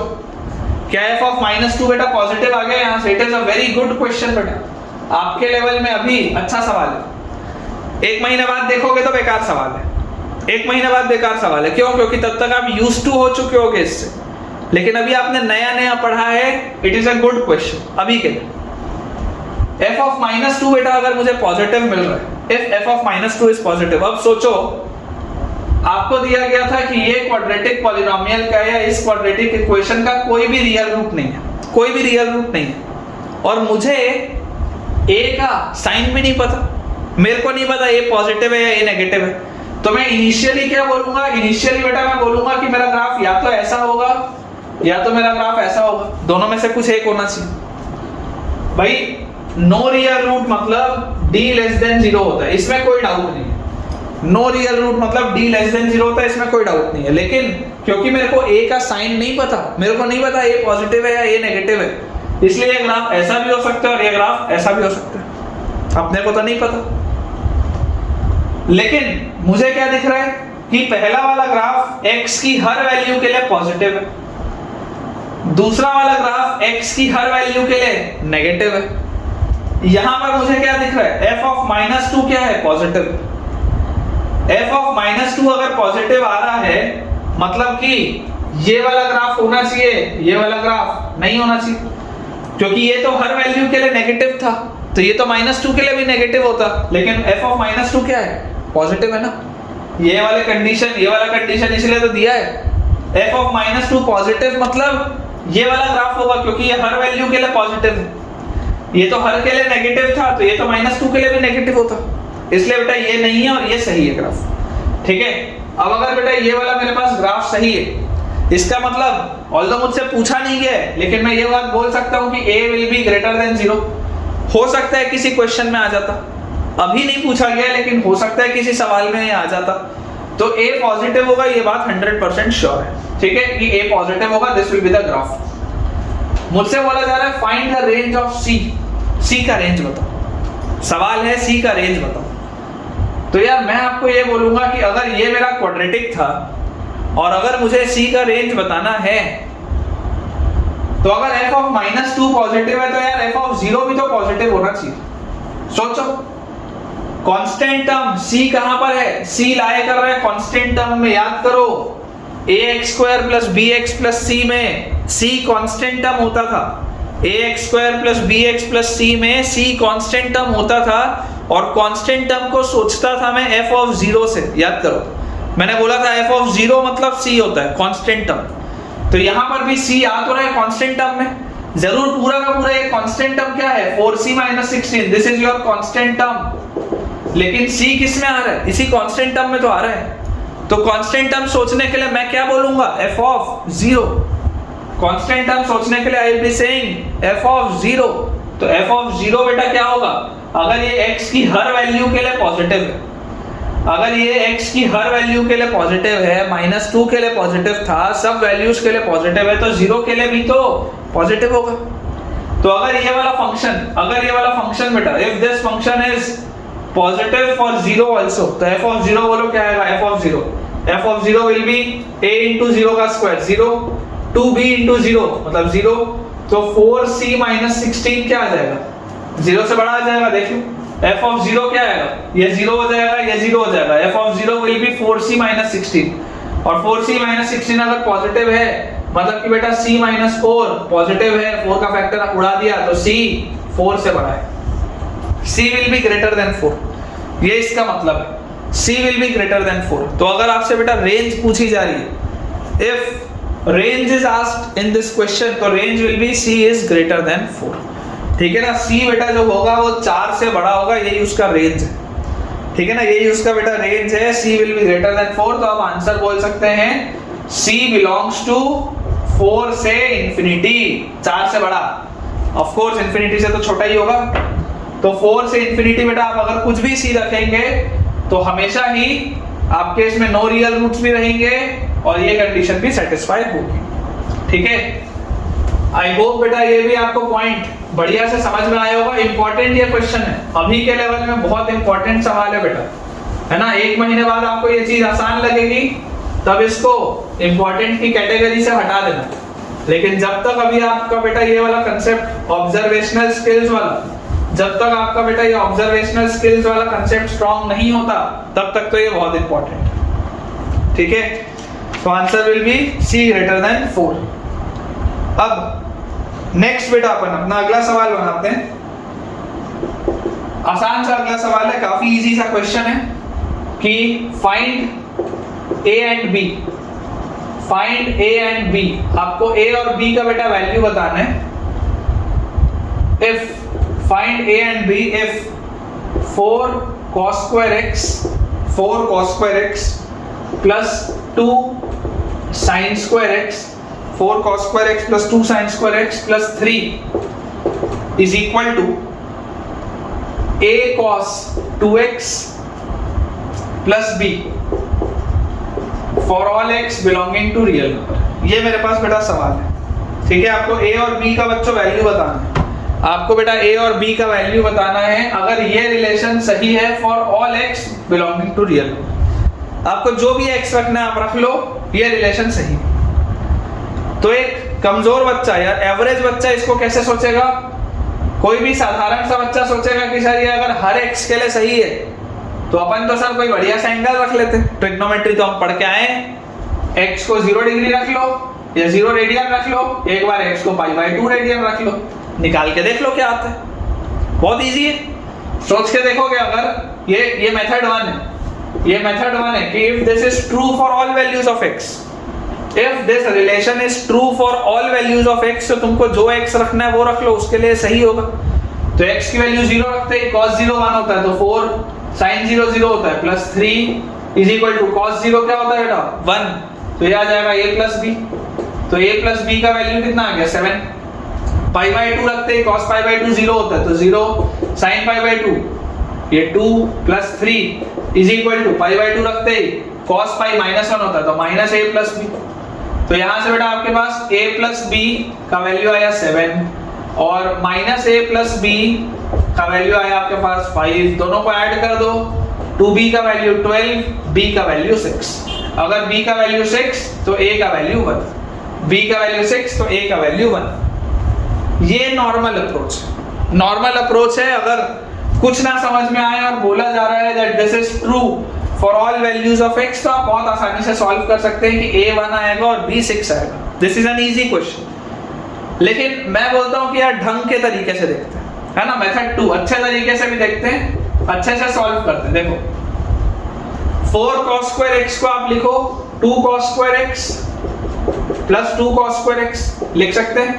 क्या f ऑफ -2 बेटा पॉजिटिव आ गया यहां से? It is a very good question बेटा. आपके लेवल में अभी अच्छा सवाल है. 1 महीने बाद देखोगे तो बेकार सवाल है. 1 महीने बाद बेकार सवाल है. क्यों? क्योंकि तब तक आप यूज्ड टू हो चुके होगे इससे. लेकिन अभी आपने नया पढ़ा है. It is a good question अभी के लिए. f ऑफ -2 बेटा अगर मुझे पॉजिटिव मिल रहा है, if f of -2 is positive. अब सोचो, आपको दिया गया था कि ये क्वाड्रेटिक पॉलिनोमियल का या इस क्वाड्रेटिक इक्वेशन का कोई भी रियल रूट नहीं है. कोई भी रियल रूट नहीं है. और मुझे a का साइन भी नहीं पता. मेरे को नहीं पता a पॉजिटिव है या a नेगेटिव है. तो मैं इनिशियली क्या बोलूंगा? इनिशियली बेटा मैं बोलूंगा कि मेरा ग्राफ या तो ऐसा होगा या तो मेरा ग्राफ ऐसा होगा. दोनों में से कुछ एक होना चाहिए. भाई नो रियल रूट मतलब d लेस देन 0 होता है, इसमें कोई डाउट नहीं है. नो रियल रूट मतलब d लेस देन 0 होता है, इसमें कोई डाउट नहीं है. लेकिन क्योंकि मेरे को a का साइन नहीं पता, मेरे को नहीं पता a पॉजिटिव है या a नेगेटिव है, इसलिए ये ग्राफ ऐसा भी हो सकता है और ये ग्राफ ऐसा भी हो सकता है. अपने को तो नहीं पता. लेकिन मुझे क्या दिख रहा है कि पहला वाला ग्राफ x की हर वैल्यू के लिए पॉजिटिव है, दूसरा वाला ग्राफ x की हर वैल्यू के लिए नेगेटिव है. यहां पर मुझे क्या दिख रहा है? f ऑफ -2 क्या है? पॉजिटिव. f ऑफ -2 अगर पॉजिटिव आ रहा है मतलब कि ये वाला ग्राफ होना चाहिए, ये वाला ग्राफ नहीं होना चाहिए, क्योंकि ये तो हर वैल्यू के लिए नेगेटिव था, तो ये तो -2 के लिए भी नेगेटिव होता, लेकिन f ऑफ -2 क्या है, पॉजिटिव है ना। ये वाला कंडीशन इसलिए तो दिया है। f ऑफ -2 पॉजिटिव मतलब ये वाला ग्राफ होगा, क्योंकि ये हर वैल्यू के लिए पॉजिटिव है। ये तो हर के लिए नेगेटिव था, तो ये तो -2 के लिए भी नेगेटिव होता, इसलिए बेटा ये नहीं है और ये सही है ग्राफ। ठीक है, अब अगर बेटा ये वाला मेरे पास ग्राफ सही है, इसका मतलब ऑल्दो मुझसे पूछा नहीं गया है, लेकिन मैं ये बात बोल सकता हूँ कि a will be greater than 0। हो सकता है किसी क्वेश्चन में आ जाता, अभी नहीं पूछा गया, लेकिन हो सकता है किसी सवाल में आ जाता, तो a पॉजिटिव होगा, ये बात 100% श्योर है। ठीक है कि a पॉजिटिव होगा, this will be the graph. मुझसे बोला जा रहा है find the range of c का रेंज बताओ, सवाल है c का रेंज बताओ। तो यार मैं आपको ये बोलूंगा कि अगर ये मेरा क्वाड्रेटिक था और अगर मुझे c का रेंज बताना है, तो अगर f ऑफ -2 पॉजिटिव है तो यार f ऑफ 0 भी तो पॉजिटिव होना चाहिए। सोचो, कांस्टेंट टर्म c कहां पर है, c लाए कर रहा है कांस्टेंट टर्म में, याद करो ax² + bx + c में c कांस्टेंट टर्म होता था, ax² + bx + c में c कांस्टेंट टर्म होता था, और कांस्टेंट टर्म को सोचता था मैं f ऑफ 0 से। याद करो मैंने बोला था f ऑफ 0 मतलब c होता है कांस्टेंट टर्म, तो यहां पर भी c आ तो रहा है कांस्टेंट टर्म में, जरूर पूरा का पूरा ये कांस्टेंट टर्म क्या है 4c - 16, this is your constant term, लेकिन c किस में आ रहा है, इसी कांस्टेंट टर्म में तो आ रहा है। तो कांस्टेंट टर्म सोचने के लिए मैं क्या बोलूंगा, f ऑफ 0। कांस्टेंट टर्म सोचने के लिए I will be saying f of 0। तो f ऑफ 0 बेटा क्या होगा, अगर ये x की हर वैल्यू के लिए पॉजिटिव है, अगर ये x की हर वैल्यू के लिए पॉजिटिव है, -2 के लिए पॉजिटिव था, सब वैल्यूज के लिए पॉजिटिव है, तो 0 के लिए भी तो पॉजिटिव होगा। तो अगर ये वाला फंक्शन बेटा, if this function is positive for 0 also, तो f ऑफ 0 बोलो क्या आएगा, f of 0 will be a * 0 का स्क्वायर 0, 2b * 0 मतलब 0, तो 4c - 16 क्या आ जाएगा, 0 से बड़ा आ जाएगा। देखिए f ऑफ 0 क्या आएगा, ये 0 हो जाएगा, ये 0 हो जाएगा, f of 0 will be 4c - 16, और 4c - 16 अगर पॉजिटिव है मतलब कि बेटा c - 4 पॉजिटिव है, 4 का फैक्टर उड़ा दिया, तो c 4 से बड़ा है, c will be greater than 4, ये इसका मतलब है, c will be greater than 4। तो अगर आपसे बेटा रेंज पूछी जा रही है, if range is asked in this question, तो range will be c is greater than 4। ठीक है ना, c बेटा जो होगा वो 4 से बड़ा होगा, यही उसका रेंज है। ठीक है ना, यही उसका बेटा रेंज है, c will be greater than 4। तो आप आंसर बोल सकते हैं c बिलोंग्स टू 4 से इंफिनिटी, 4 से बड़ा, ऑफ कोर्स इंफिनिटी से तो छोटा ही होगा, तो 4 से इंफिनिटी बेटा आप अगर कुछ भी c रखेंगे तो हमेशा ही आपके इसमें नो रियल रूट्स भी रहेंगे और ये कंडीशन भी सेटिस्फाई होगी। ठीक है, आई होप बेटा ये भी आपको पॉइंट बढ़िया से समझ में आया होगा। इंपॉर्टेंट ये क्वेश्चन है, अभी के लेवल में बहुत इंपॉर्टेंट सवाल है बेटा, है ना। 1 महीने बाद आपको ये चीज आसान लगेगी, तब इसको इंपॉर्टेंट की कैटेगरी से हटा देना, लेकिन जब तक अभी आपका बेटा ये वाला कंसेप्ट ऑब्जर्वेशनल स्किल्स वाला, जब तक आपका बेटा ये ऑब्जर्वेशनल स्किल्स वाला कंसेप्ट स्ट्रांग नहीं होता, तब तक तो ये बहुत इंपॉर्टेंट है। ठीक है, तो answer will be c greater than 4। अब नेक्स्ट बेटा अपन अपना अगला सवाल बनाते हैं। आसान सा अगला सवाल है, काफी इजी सा क्वेश्चन है कि find a and b, find a and b, आपको a और b का बेटा वैल्यू बताना है। If find a and b if 4 cos² x plus 2 sin² x, 4 cos² x plus 2 sin² x plus 3 is equal to a cos 2x plus b for all x belonging to real number। ये मेरे पास बेटा सवाल है। ठीक है, आपको a और b का बच्चों वैल्यू बताना है, आपको बेटा a और b का वैल्यू बताना है। अगर ये रिलेशन सही है for all x belonging to real, आपको जो भी x रखना है आप रख लो, ये रिलेशन सही है। तो एक कमजोर बच्चा या एवरेज बच्चा इसको कैसे सोचेगा, कोई भी साधारण सा बच्चा सोचेगा कि सर ये अगर हर x के लिए सही है तो अपन तो सर कोई बढ़िया सा एंगल रख लेते, ट्रिग्नोमेट्री तो हम पढ़ के आए हैं। x को 0 डिग्री रख लो या 0 रेडियन रख लो, एक बार x को π/2 रेडियन रख लो, निकाल के देख लो क्या आता है। बहुत इजी है, सोच के देखोगे। अगर ये मेथड 1 है, ये मेथड 1 है कि if this is true for all values of x, if this relation is true for all values of x, तो तुमको जो x रखना है वो रख लो, उसके लिए सही होगा। तो x की वैल्यू 0 रखते ही cos 0 1 होता है, तो 4 sin 0 0 होता है, plus 3 is equal to cos 0 क्या होता है बेटा 1, तो ये आ जाएगा a प्लस b। तो a प्लस b का वैल्यू कितना आ गया 7। π/2 रखते ही cos π/2 0 होता है, तो 0 sin π/2 ये 2 प्लस 3 इज इक्वल टू π/2 रखते ही cos π -1 होता है, तो माइनस a प्लस b। तो यहाँ से बेटा आपके पास a प्लस b का वैल्यू आया 7 और माइनस a प्लस b का वैल्यू आया आपके पास 5। दोनों को ऐड कर दो, 2b का वैल्यू 12, b का वैल्यू 6। अगर b का वैल्यू 6 तो a का वैल्यू 1, b का वैल्यू 6 तो a का वैल्यू 1। ये नॉर्मल अप्रोच है, नॉर्मल अप्रोच है। अगर कुछ ना समझ में आए और बोला जा रहा है that this is true for all values of x, तो आप बहुत आसानी से सॉल्व कर सकते हैं कि a 1 आएगा और b 6 आएगा। This is an easy question. लेकिन मैं बोलता हूं कि यार ढंग के तरीके से देखते हैं, है ना। मेथड 2 अच्छे तरीके से भी देखते हैं, अच्छे से सॉल्व करते हैं। देखो 4 cos square x को आप लिखो 2 cos square x plus 2 cos square x लिख सकते हैं।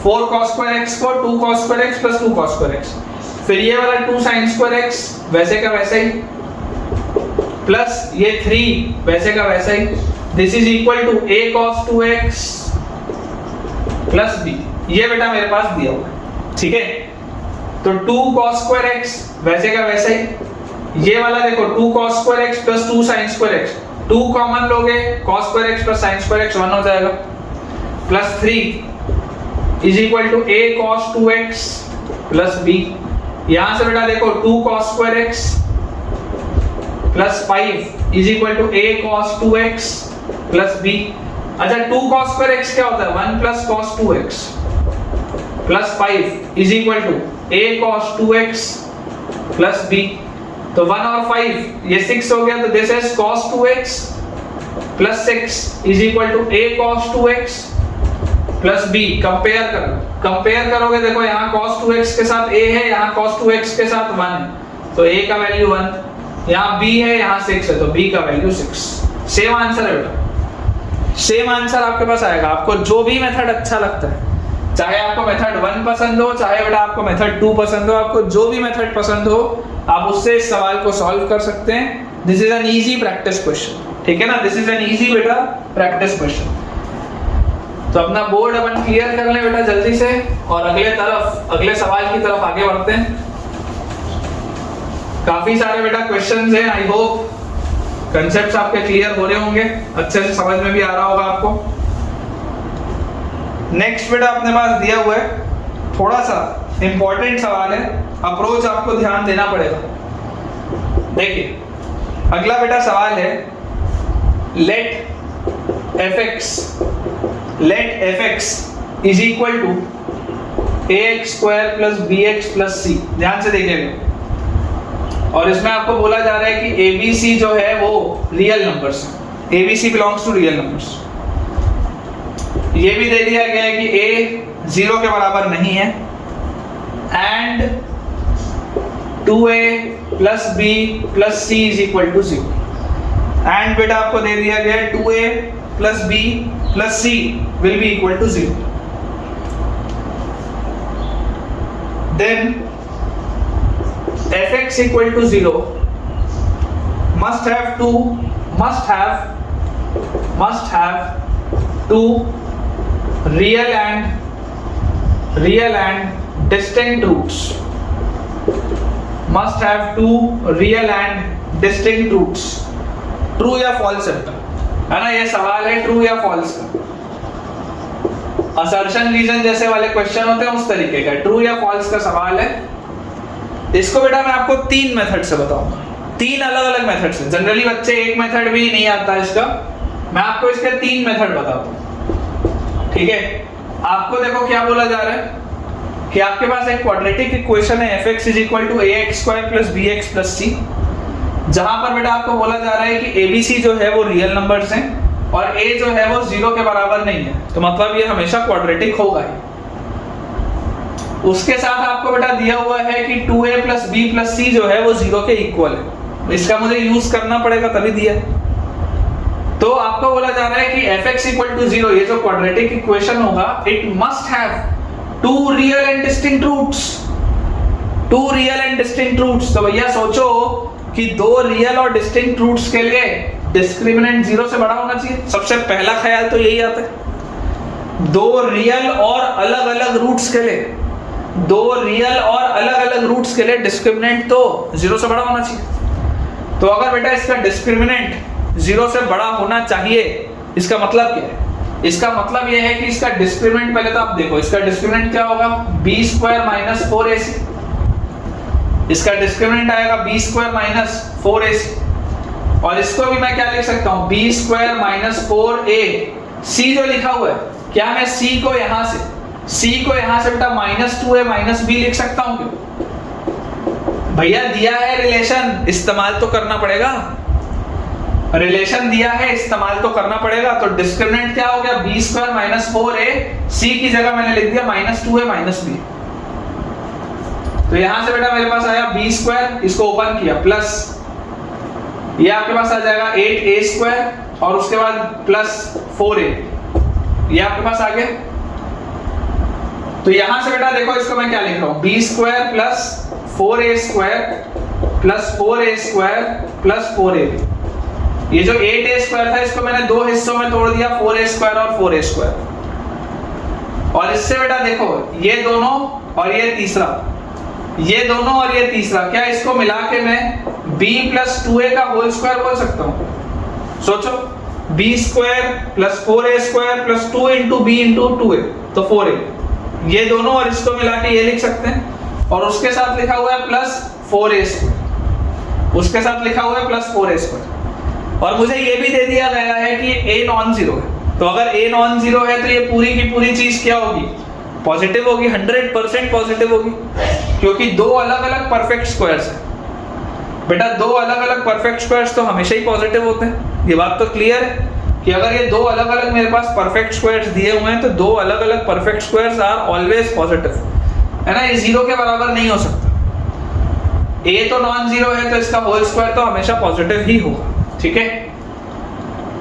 4 cos square x को 2 cos square x plus 2 cos square x, फिर ये वाला 2 sin square x वैसे का वैसे ही, प्लस ये 3 वैसे का वैसे ही। This is equal to a cos 2x plus b। ये बेटा मेरे पास दिया हुआ है, ठीक है। तो 2 cos square x वैसे का वैसे ही, ये वाला देखो 2 cos square x plus 2 sin square x, 2 common लोगे cos square x plus sin square x 1 हो जाएगा, plus 3 is equal to a cos 2x plus b। यहां से बेटा देखो 2 cos square x plus 5 is equal to a cos 2x plus b। अच्छा 2 cos square x क्या होता है 1 plus cos 2x plus 5 is equal to a cos 2x plus b। तो 1 और 5 ये 6 हो गया, तो this is cos 2x plus 6 is equal to a cos 2x plus b। Compare करो, कंपेयर करोगे देखो यहाँ cos 2x के साथ a है, यहाँ cos 2x के साथ 1 है, तो a का वैल्यू 1, यहाँ b है, यहाँ 6 है, तो b का वैल्यू 6। सेम आंसर है बेटा, सेम आंसर आपके पास आएगा। आपको जो भी मेथड अच्छा लगता है, चाहे आपको मेथड 1 पसंद हो, चाहे बेटा आपको मेथड 2 पसंद हो, आपको जो भी मेथड पसंद हो, आप उससे इस सवाल को सॉल्व कर सकते हैं। This is an easy practice question, ठीक है ना। दिस इज एन इजी बेटा प्रैक्टिस क्वेश्चन। तो अपना बोर्ड अपन क्लियर कर ले बेटा जल्दी से, और अगले सवाल की तरफ आगे बढ़ते हैं। काफी सारे बेटा क्वेश्चंस हैं, आई होप कंसेप्ट्स आपके क्लियर हो रहे होंगे, अच्छे से समझ में भी आ रहा होगा आपको। नेक्स्ट बेटा अपने पास दिया हुआ है, थोड़ा सा इंपॉर्टेंट सवाल है, अप्रोच आपको ध्यान देना पड़ेगा। देखिए अगला बेटा सवाल है, let fx is equal to ax square plus bx plus c। ध्यान से देखिएगा, और इसमें आपको बोला जा रहा है कि abc जो है वो रियल नंबर्स है, abc belongs to real numbers. ये भी दे दिया गया है कि a 0 के बराबर नहीं है, and 2a plus b plus c is equal to 0। And बेटा आपको दे दिया गया है 2a plus b plus c will be equal to 0। Then fx equal to 0 must have two real and distinct roots, must have two real and distinct roots। True या false है ना, ये सवाल है ट्रू या फॉल्स का। Assertion reason जैसे वाले क्वेश्चन होते हैं उस तरीके का, ट्रू या फॉल्स का सवाल है। इसको बेटा मैं आपको 3 मेथड से बताऊंगा, 3 अलग अलग मेथड से। जनरली बच्चे एक मेथड भी नहीं आता इसका, मैं आपको इसके 3 मेथड बताता हूँ, ठीक है। आपको देखो क्या बोला जा रहा है कि आपके पास एक क्वाड्रेटिक इक्वेशन है fx is equal to ax square plus bx plus c, जहां पर बेटा आपको बोला जा रहा है कि एबीसी जो है वो रियल नंबर्स हैं और ए जो है वो 0 के बराबर नहीं है, तो मतलब ये हमेशा क्वाड्रेटिक होगा ही। उसके साथ आपको बेटा दिया हुआ है कि 2a + b + c जो है वो 0 के इक्वल है, इसका मुझे यूज करना पड़ेगा तभी दिया। तो आपको बोला जा रहा है कि fx = 0, ये जो क्वाड्रेटिक इक्वेशन होगा, it must have 2 real and distinct roots. 2 real and distinct roots, तो भैया सोचो कि 2 रियल और डिस्टिंक्ट रूट्स के लिए डिस्क्रिमिनेंट 0 से बड़ा होना चाहिए। सबसे पहला ख्याल तो यही आता है। 2 रियल और अलग अलग रूट्स के लिए, 2 रियल और अलग अलग रूट्स के लिए डिस्क्रिमिनेंट तो 0 से बड़ा होना चाहिए। तो अगर बेटा इसका डिस्क्रिमिनेंट 0 से बड़ा होना चाहिए, इसका मतलब क्या है? इसका मतलब यह है कि इसका डिस्क्रिमिनेंट, पहले तो आप देखो इसका डिस्क्रिमिनेंट क्या होगा, b² - 4ac। इसका डिस्क्रिमिनेंट आएगा b² - 4ac, और इसको भी मैं क्या लिख सकता हूं, b² - 4ac जो लिखा हुआ है, क्या मैं c को यहां से बेटा -2a - b लिख सकता हूं क्यों? भैया दिया है रिलेशन, इस्तेमाल तो करना पड़ेगा। रिलेशन दिया है, इस्तेमाल तो करना पड़ेगा। तो डिस्क्रिमिनेंट क्या हो गया, b² - 4a, c की जगह मैंने लिख दिया -2a - b। तो यहां से बेटा मेरे पास आया b², इसको ओपन किया, प्लस ये आपके पास आ जाएगा 8a² और उसके बाद प्लस 4a, ये आपके पास आ गया। तो यहां से बेटा देखो इसको मैं क्या लिख रहा हूं, b² + 4a² + 4a² + 4ab। ये जो 8a² था इसको मैंने 2 हिस्सों में तोड़ दिया, 4a² और 4a²। और इससे बेटा देखो ये दोनों और ये तीसरा, ये दोनों और ये तीसरा, क्या इसको मिला के मैं b + 2a का होल स्क्वायर बोल सकता हूं? सोचो, b² + 4a² + 2 × b × 2a, तो 4a। ये दोनों और इसको मिला के ये लिख सकते हैं, और उसके साथ लिखा हुआ है +4a², उसके साथ लिखा हुआ है +4a²। और मुझे ये भी दे दिया गया है कि a नॉन जीरो है। तो अगर a नॉन जीरो है तो ये पूरी की पूरी चीज क्या होगी, पॉजिटिव होगी, 100% पॉजिटिव होगी, क्योंकि 2 अलग अलग परफेक्ट स्क्वायर्स हैं। बेटा 2 अलग अलग परफेक्ट स्क्वायर्स तो हमेशा ही पॉजिटिव होते हैं। ये बात तो क्लियर है कि अगर ये 2 अलग अलग मेरे पास परफेक्ट स्क्वायर्स दिए हुए हैं तो 2 अलग अलग perfect squares are always positive, है ना। ये 0 के बराबर नहीं हो सकता। a तो नॉन जीरो है तो इसका होल स्क्वायर तो हमेशा पॉजिटिव ही होगा, ठीक है।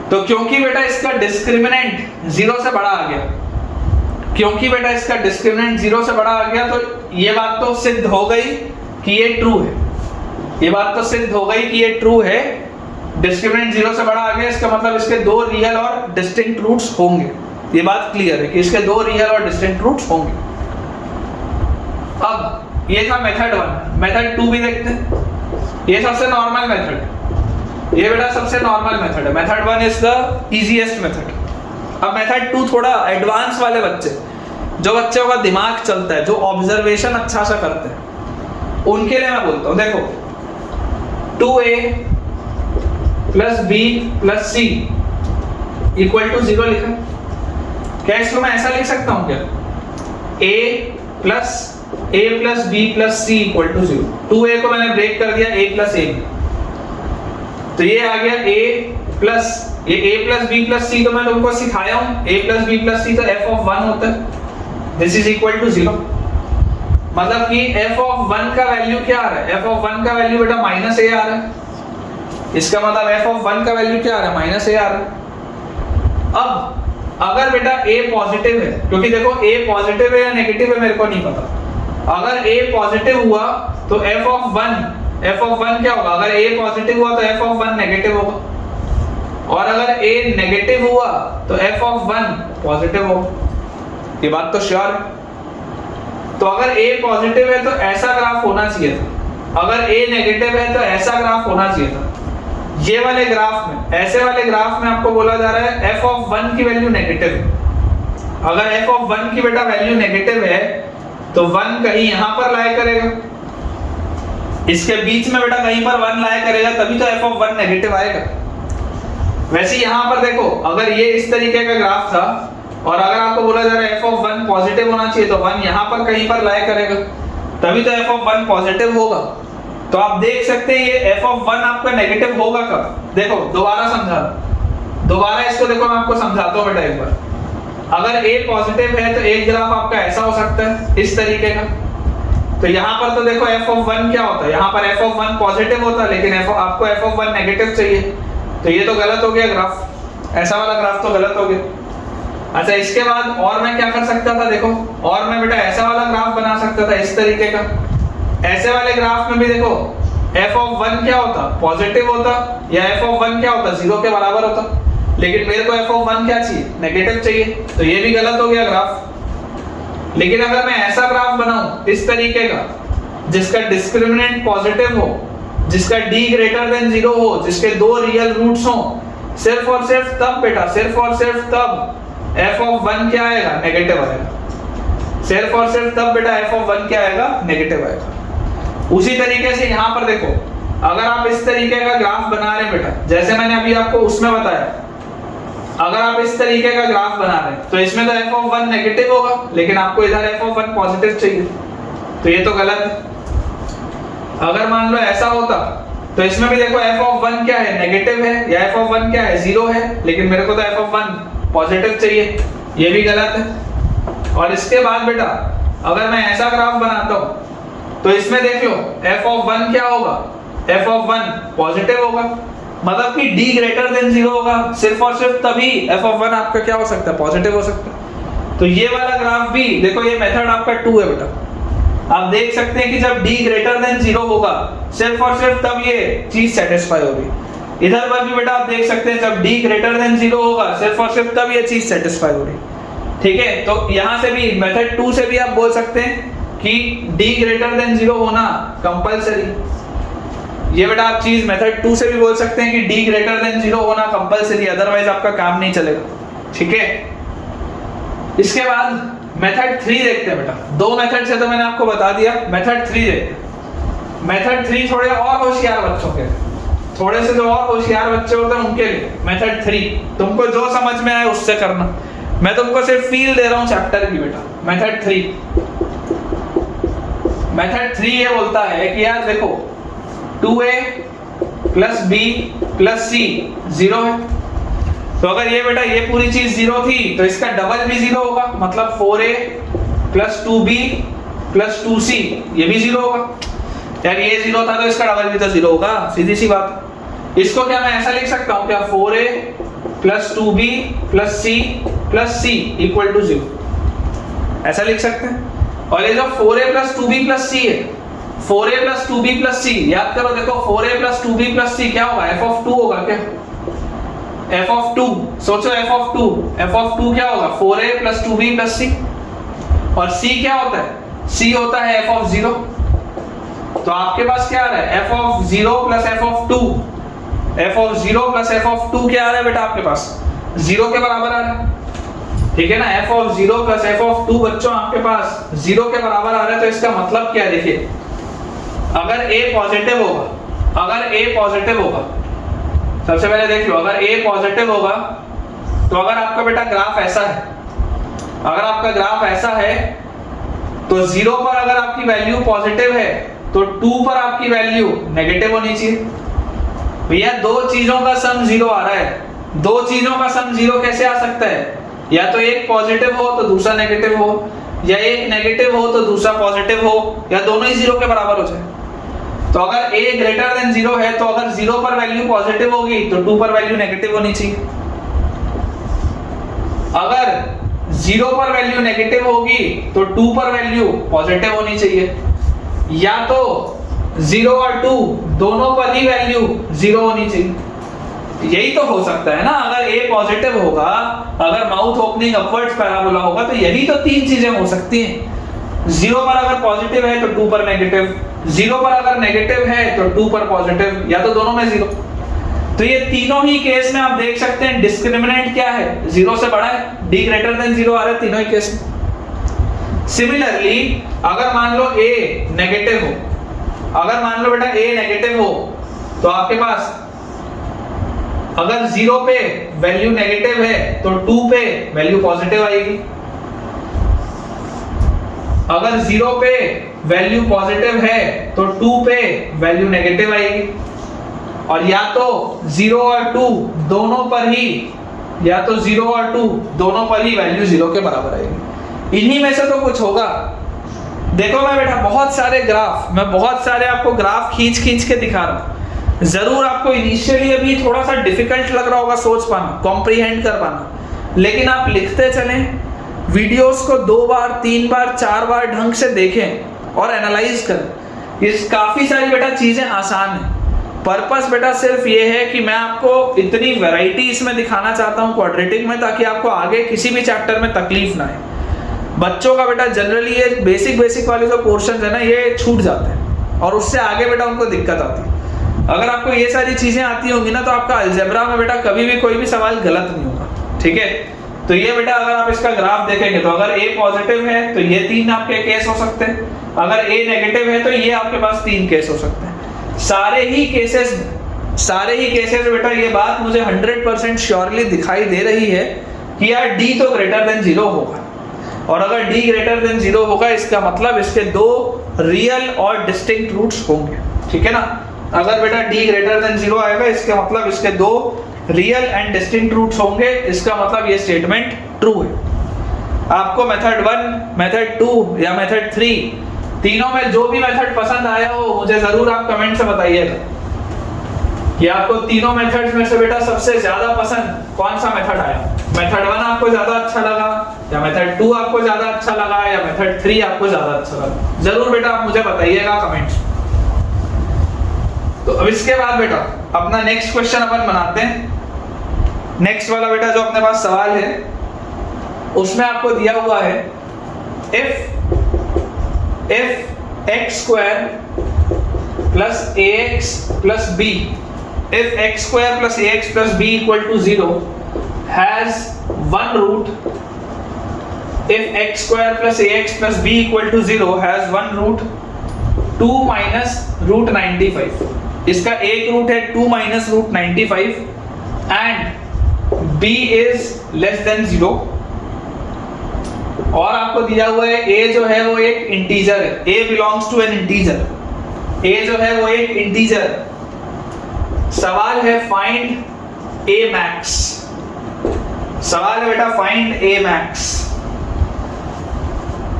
तो क्योंकि बेटा इसका डिस्क्रिमिनेंट 0 से बड़ा आ गया, क्योंकि बेटा इसका डिस्क्रिमिनेंट 0 से बड़ा आ गया, तो ये बात तो सिद्ध हो गई कि ये ट्रू है। ये बात तो सिद्ध हो गई कि ये ट्रू है, डिस्क्रिमिनेंट 0 से बड़ा आ गया, इसका मतलब इसके 2 रियल और डिस्टिंक्ट रूट्स होंगे। ये बात क्लियर है कि इसके 2 रियल और डिस्टिंक्ट रूट्स होंगे। अब ये था मेथड 1, मेथड 2 भी देखते हैं। ये सबसे नॉर्मल मेथड है, ये बेटा सबसे नॉर्मल मेथड है। Method 1 is the easiest method. अब मेथड 2 थोड़ा एडवांस वाले बच्चे, जो बच्चों का दिमाग चलता है, जो ऑब्जर्वेशन अच्छा सा करते हैं, उनके लिए मैं बोलता हूं, देखो 2a + b + c = 0 लिखा। क्या इसको मैं ऐसा लिख सकता हूं क्या, a + b + c = 0। 2a को मैंने ब्रेक कर दिया a + a, तो ये आ गया ये a + b + c, तो मैं तुमको सिखाया हूं a + b + c तो f(1) होता है, दिस इज इक्वल टू 0। मतलब कि f(1) का वैल्यू क्या आ रहा है, f(1) का वैल्यू बेटा -a आ रहा है। इसका मतलब f(1) का वैल्यू क्या आ रहा है, -a आ रहा है। अब अगर बेटा a पॉजिटिव है, क्योंकि देखो a पॉजिटिव है या नेगेटिव है मेरे को नहीं पता, अगर a पॉजिटिव हुआ तो f(1) क्या होगा, अगर a पॉजिटिव हुआ तो f(1) नेगेटिव होगा, और अगर a नेगेटिव हुआ तो f(1) पॉजिटिव होगा। ये बात तो श्योर है। तो अगर a पॉजिटिव है तो ऐसा ग्राफ होना चाहिए था, अगर a नेगेटिव है तो ऐसा ग्राफ होना चाहिए था। ये वाले ग्राफ में, ऐसे वाले ग्राफ में आपको बोला जा रहा है f(1) की वैल्यू नेगेटिव है। अगर f(1) की बेटा वैल्यू नेगेटिव है तो 1 कहीं यहां पर लाया करेगा, इसके बीच में बेटा कहीं पर 1 लाया करेगा, तभी तो f(1) नेगेटिव आएगा। वैसे यहां पर देखो, अगर ये इस तरीके का ग्राफ था और अगर आपको बोला जा रहा है f(1) पॉजिटिव होना चाहिए, तो 1 यहां पर कहीं पर लाया करेगा, तभी तो f(1) पॉजिटिव होगा। तो आप देख सकते हैं ये f(1) आपका नेगेटिव होगा कब? देखो दोबारा इसको देखो, मैं आपको समझाता हूं बेटा एक बार। अगर a पॉजिटिव है तो एक ग्राफ आपका ऐसा हो सकता है, इस तरीके का। तो यहाँ पर तो देखो f(1) क्या होता है, यहाँ पर f(1) पॉजिटिव होता है, लेकिन आपको f(1) नेगेटिव चाहिए, तो ये तो गलत हो गया ग्राफ, ऐसा वाला ग्राफ तो गलत हो गया। अच्छा, इसके बाद और मैं क्या कर सकता था, देखो और मैं बेटा ऐसा वाला ग्राफ बना सकता था, इस तरीके का। ऐसे वाले ग्राफ में भी देखो f(1) क्या होता, पॉजिटिव होता, या f(1) क्या होता, 0 के बराबर होता, लेकिन मेरे को f(1) क्या चाहिए, नेगेटिव चाहिए, तो ये भी गलत हो गया ग्राफ। लेकिन अगर मैं ऐसा ग्राफ बनाऊं इस तरीके का, जिसका डिस्क्रिमिनेंट पॉजिटिव हो, जिसका d ग्रेटर देन 0 हो, जिसके दो रियल रूट्स हो, सिर्फ और सिर्फ तब बेटा, सिर्फ और सिर्फ तब f(1) क्या आएगा, नेगेटिव आएगा। सिर्फ और सिर्फ तब बेटा f(1) क्या आएगा, नेगेटिव आएगा। उसी तरीके से यहाँ पर देखो, अगर आप इस तरीके का ग्राफ बना रहे हैं बेटा, जैसे मैंने अभी आपको उसमें बताया, अगर आप इस तरीके का ग्राफ बना रहे हैं तो इसमें तो f(1) नेगेटिव होगा, लेकिन आपको इधर f(1) पॉजिटिव चाहिए, तो ये तो गलत है। अगर मान लो ऐसा होता तो इसमें भी देखो f(1) क्या है, नेगेटिव है, या f(1) क्या है, 0 है, लेकिन मेरे को तो f(1) पॉजिटिव चाहिए, ये भी गलत है। और इसके बाद बेटा अगर मैं ऐसा ग्राफ बनाता हूं तो इसमें देख लो f(1) क्या होगा, f(1) पॉजिटिव होगा, मतलब कि d ग्रेटर देन 0 होगा, सिर्फ और सिर्फ तभी f(1) आपका क्या हो सकता है, पॉजिटिव हो सकता है। तो ये वाला ग्राफ भी देखो, ये मेथड आपका 2 है बेटा। आप देख सकते हैं कि जब d ग्रेटर देन 0 होगा, सिर्फ और सिर्फ तब ये चीज सेटिस्फाई होगी। इधर पर भी बेटा आप देख सकते हैं, जब d ग्रेटर देन 0 होगा, सिर्फ और सिर्फ तब ये चीज सेटिस्फाई होगी। ठीक है, तो यहां से भी मेथड 2 से भी आप बोल सकते हैं कि d ग्रेटर देन 0 होना कंपलसरी। ये बेटा आप चीज मेथड 2 से भी बोल सकते हैं कि d ग्रेटर देन 0 होना कंपलसरी, अदरवाइज आपका काम नहीं चलेगा। ठीक है, इसके बाद मेथड 3 देखते हैं बेटा। दो मेथड से तो मैंने आपको बता दिया, मेथड 3 देखते हैं। मेथड 3 थोड़े और होशियार बच्चों के, थोड़े से जो और होशियार बच्चे होते हैं उनके लिए मेथड 3। तुमको जो समझ में आए उससे करना, मैं तुमको सिर्फ फील दे रहा हूं चैप्टर की बेटा। मेथड 3 ये बोलता है कि यार देखो 2a plus b plus c 0 है, तो अगर ये बेटा ये पूरी चीज 0 थी तो इसका डबल भी 0 होगा, मतलब 4a plus 2b plus 2c ये भी 0 होगा। यार ये 0 था तो इसका डबल भी तो 0 होगा, सीधी सी बात। इसको क्या मैं ऐसा लिख सकता हूँ क्या, 4a plus 2b plus c equal to 0, ऐसा लिख सकते हैं। और ये जो 4a plus 2b plus c है, 4a plus 2b plus c, याद करो देखो 4a plus 2b plus c क्या होगा, f(2) होगा क्या, f(2), सोचो f(2) क्या होगा, 4a plus 2b plus c। और c क्या होता है, c होता है f(0). तो आपके पास क्या आ रहा है, f(0) plus f(2), f(0) plus f(2) क्या आ रहा है बेटा आपके पास, 0 के बराबर आ रहा है। ठीक है ना, f(0) प्लस f(2) बच्चों आपके पास 0 के बराबर आ रहा है। तो इसका मतलब क्या है, देखिए अगर a पॉजिटिव होगा, सबसे पहले देख लो, अगर a पॉजिटिव होगा तो अगर आपका बेटा ग्राफ ऐसा है, अगर आपका ग्राफ ऐसा है तो 0 पर अगर आपकी वैल्यू पॉजिटिव है तो 2 पर आपकी वैल्यू नेगेटिव होनी चाहिए। भैया दो चीजों का सम 0 आ रहा है, दो चीजों का सम 0 कैसे आ सकता है, या तो एक पॉजिटिव हो तो दूसरा नेगेटिव हो, या एक नेगेटिव हो तो दूसरा पॉजिटिव हो, या दोनों ही 0 के बराबर हो जाए। तो अगर a ग्रेटर देन 0 है तो अगर 0 पर वैल्यू पॉजिटिव होगी तो 2 पर वैल्यू नेगेटिव होनी चाहिए। अगर 0 पर वैल्यू नेगेटिव होगी तो 2 पर वैल्यू पॉजिटिव होनी चाहिए, या तो 0 और 2 दोनों पर ही वैल्यू 0 होनी चाहिए। यही तो हो सकता है ना, अगर a पॉजिटिव होगा, अगर माउथ ओपनिंग अपवर्ड्स पैराबोला होगा, तो यही तो तीन चीजें हो सकती हैं। 0 पर अगर पॉजिटिव है तो 2 पर नेगेटिव, 0 पर अगर नेगेटिव है तो 2 पर पॉजिटिव, या तो दोनों में 0। तो ये तीनों ही केस में आप देख सकते हैं डिस्क्रिमिनेंट क्या है, 0 से बड़ा है, d ग्रेटर देन 0 आ रहा है तीनों ही केस में। सिमिलरली अगर मान लो a नेगेटिव हो, अगर मान लो बेटा a नेगेटिव हो तो आपके पास अगर 0 पे वैल्यू नेगेटिव है तो 2 पे वैल्यू पॉजिटिव आएगी। अगर 0 पे वैल्यू पॉजिटिव है तो 2 पे वैल्यू नेगेटिव आएगी, और या तो 0 और 2 दोनों पर ही, या तो 0 और 2 दोनों पर ही वैल्यू 0 के बराबर आएगी। इन्हीं में से तो कुछ होगा। देखो मैं बेटा बहुत सारे आपको ग्राफ खींच के दिखा रहा हूं। जरूर आपको इनिशियली अभी थोड़ा सा डिफिकल्ट लग रहा होगा सोच पाना, कॉम्प्रिहेंड कर पाना, लेकिन आप लिखते चलें, वीडियोस को 2 बार 3 बार 4 बार ढंग से देखें और एनालाइज करें। इस काफी सारी बेटा चीजें आसान है। पर्पस बेटा सिर्फ ये है कि मैं आपको इतनी वैरायटी इसमें दिखाना चाहता हूँ क्वाड्रेटिक में, ताकि आपको आगे किसी भी चैप्टर में तकलीफ ना आए। बच्चों का बेटा जनरली ये बेसिक वाले जो पोर्शन है ना, ये छूट जाते हैं और उससे आगे बेटा उनको दिक्कत आती है। अगर आपको ये सारी चीजें आती होंगी ना, तो आपका अलजेब्रा में बेटा कभी भी कोई भी सवाल गलत नहीं होगा। ठीक है, तो ये बेटा अगर आप इसका ग्राफ देखेंगे तो अगर A पॉजिटिव है तो ये 3 आपके केस हो सकते हैं, अगर A नेगेटिव है तो ये आपके पास 3 केस हो सकते हैं। सारे ही केसेस में बेटा ये बात मुझे 100% श्योरली दिखाई दे रही है कि यार D तो ग्रेटर देन 0 होगा, और अगर D ग्रेटर देन 0 होगा इसका मतलब इसके 2 रियल और डिस्टिंक्ट रूट्स होंगे। ठीक है ना, अगर बेटा D ग्रेटर देन 0 आएगा इसका मतलब इसके 2 रियल एंड डिस्टिंक्ट रूट्स होंगे, इसका मतलब ये स्टेटमेंट ट्रू है। आपको मेथड 1, मेथड 2 या मेथड 3 तीनों में जो भी मेथड पसंद आया हो मुझे जरूर आप कमेंट से बताइएगा कि आपको तीनों मेथड्स में से बेटा सबसे ज्यादा पसंद कौन सा मेथड आया। मेथड 1 आपको ज्यादा अच्छा लगा, या मेथड 2 आपको ज्यादा अच्छा लगा, या मेथड 3 आपको ज्यादा अच्छा लगा। जरूर बेटा आप मुझे बताइएगा कमेंट्स। तो अब इसके बाद बेटा अपना नेक्स्ट क्वेश्चन अपन बनाते हैं। नेक्स्ट वाला बेटा जो अपने पास सवाल है उसमें आपको दिया हुआ है if x square plus ax plus b, if x square plus ax plus b equal to 0 has one root, if x square plus ax plus b equal to 0 has one root 2 minus root 95, इसका एक root है 2 minus root 95 and b is less than 0, और आपको दिया हुआ है a जो है वो एक इंटीजर है, a belongs to an integer, a जो है वो एक इंटीजर। सवाल है फाइंड a max, सवाल है बेटा फाइंड a max।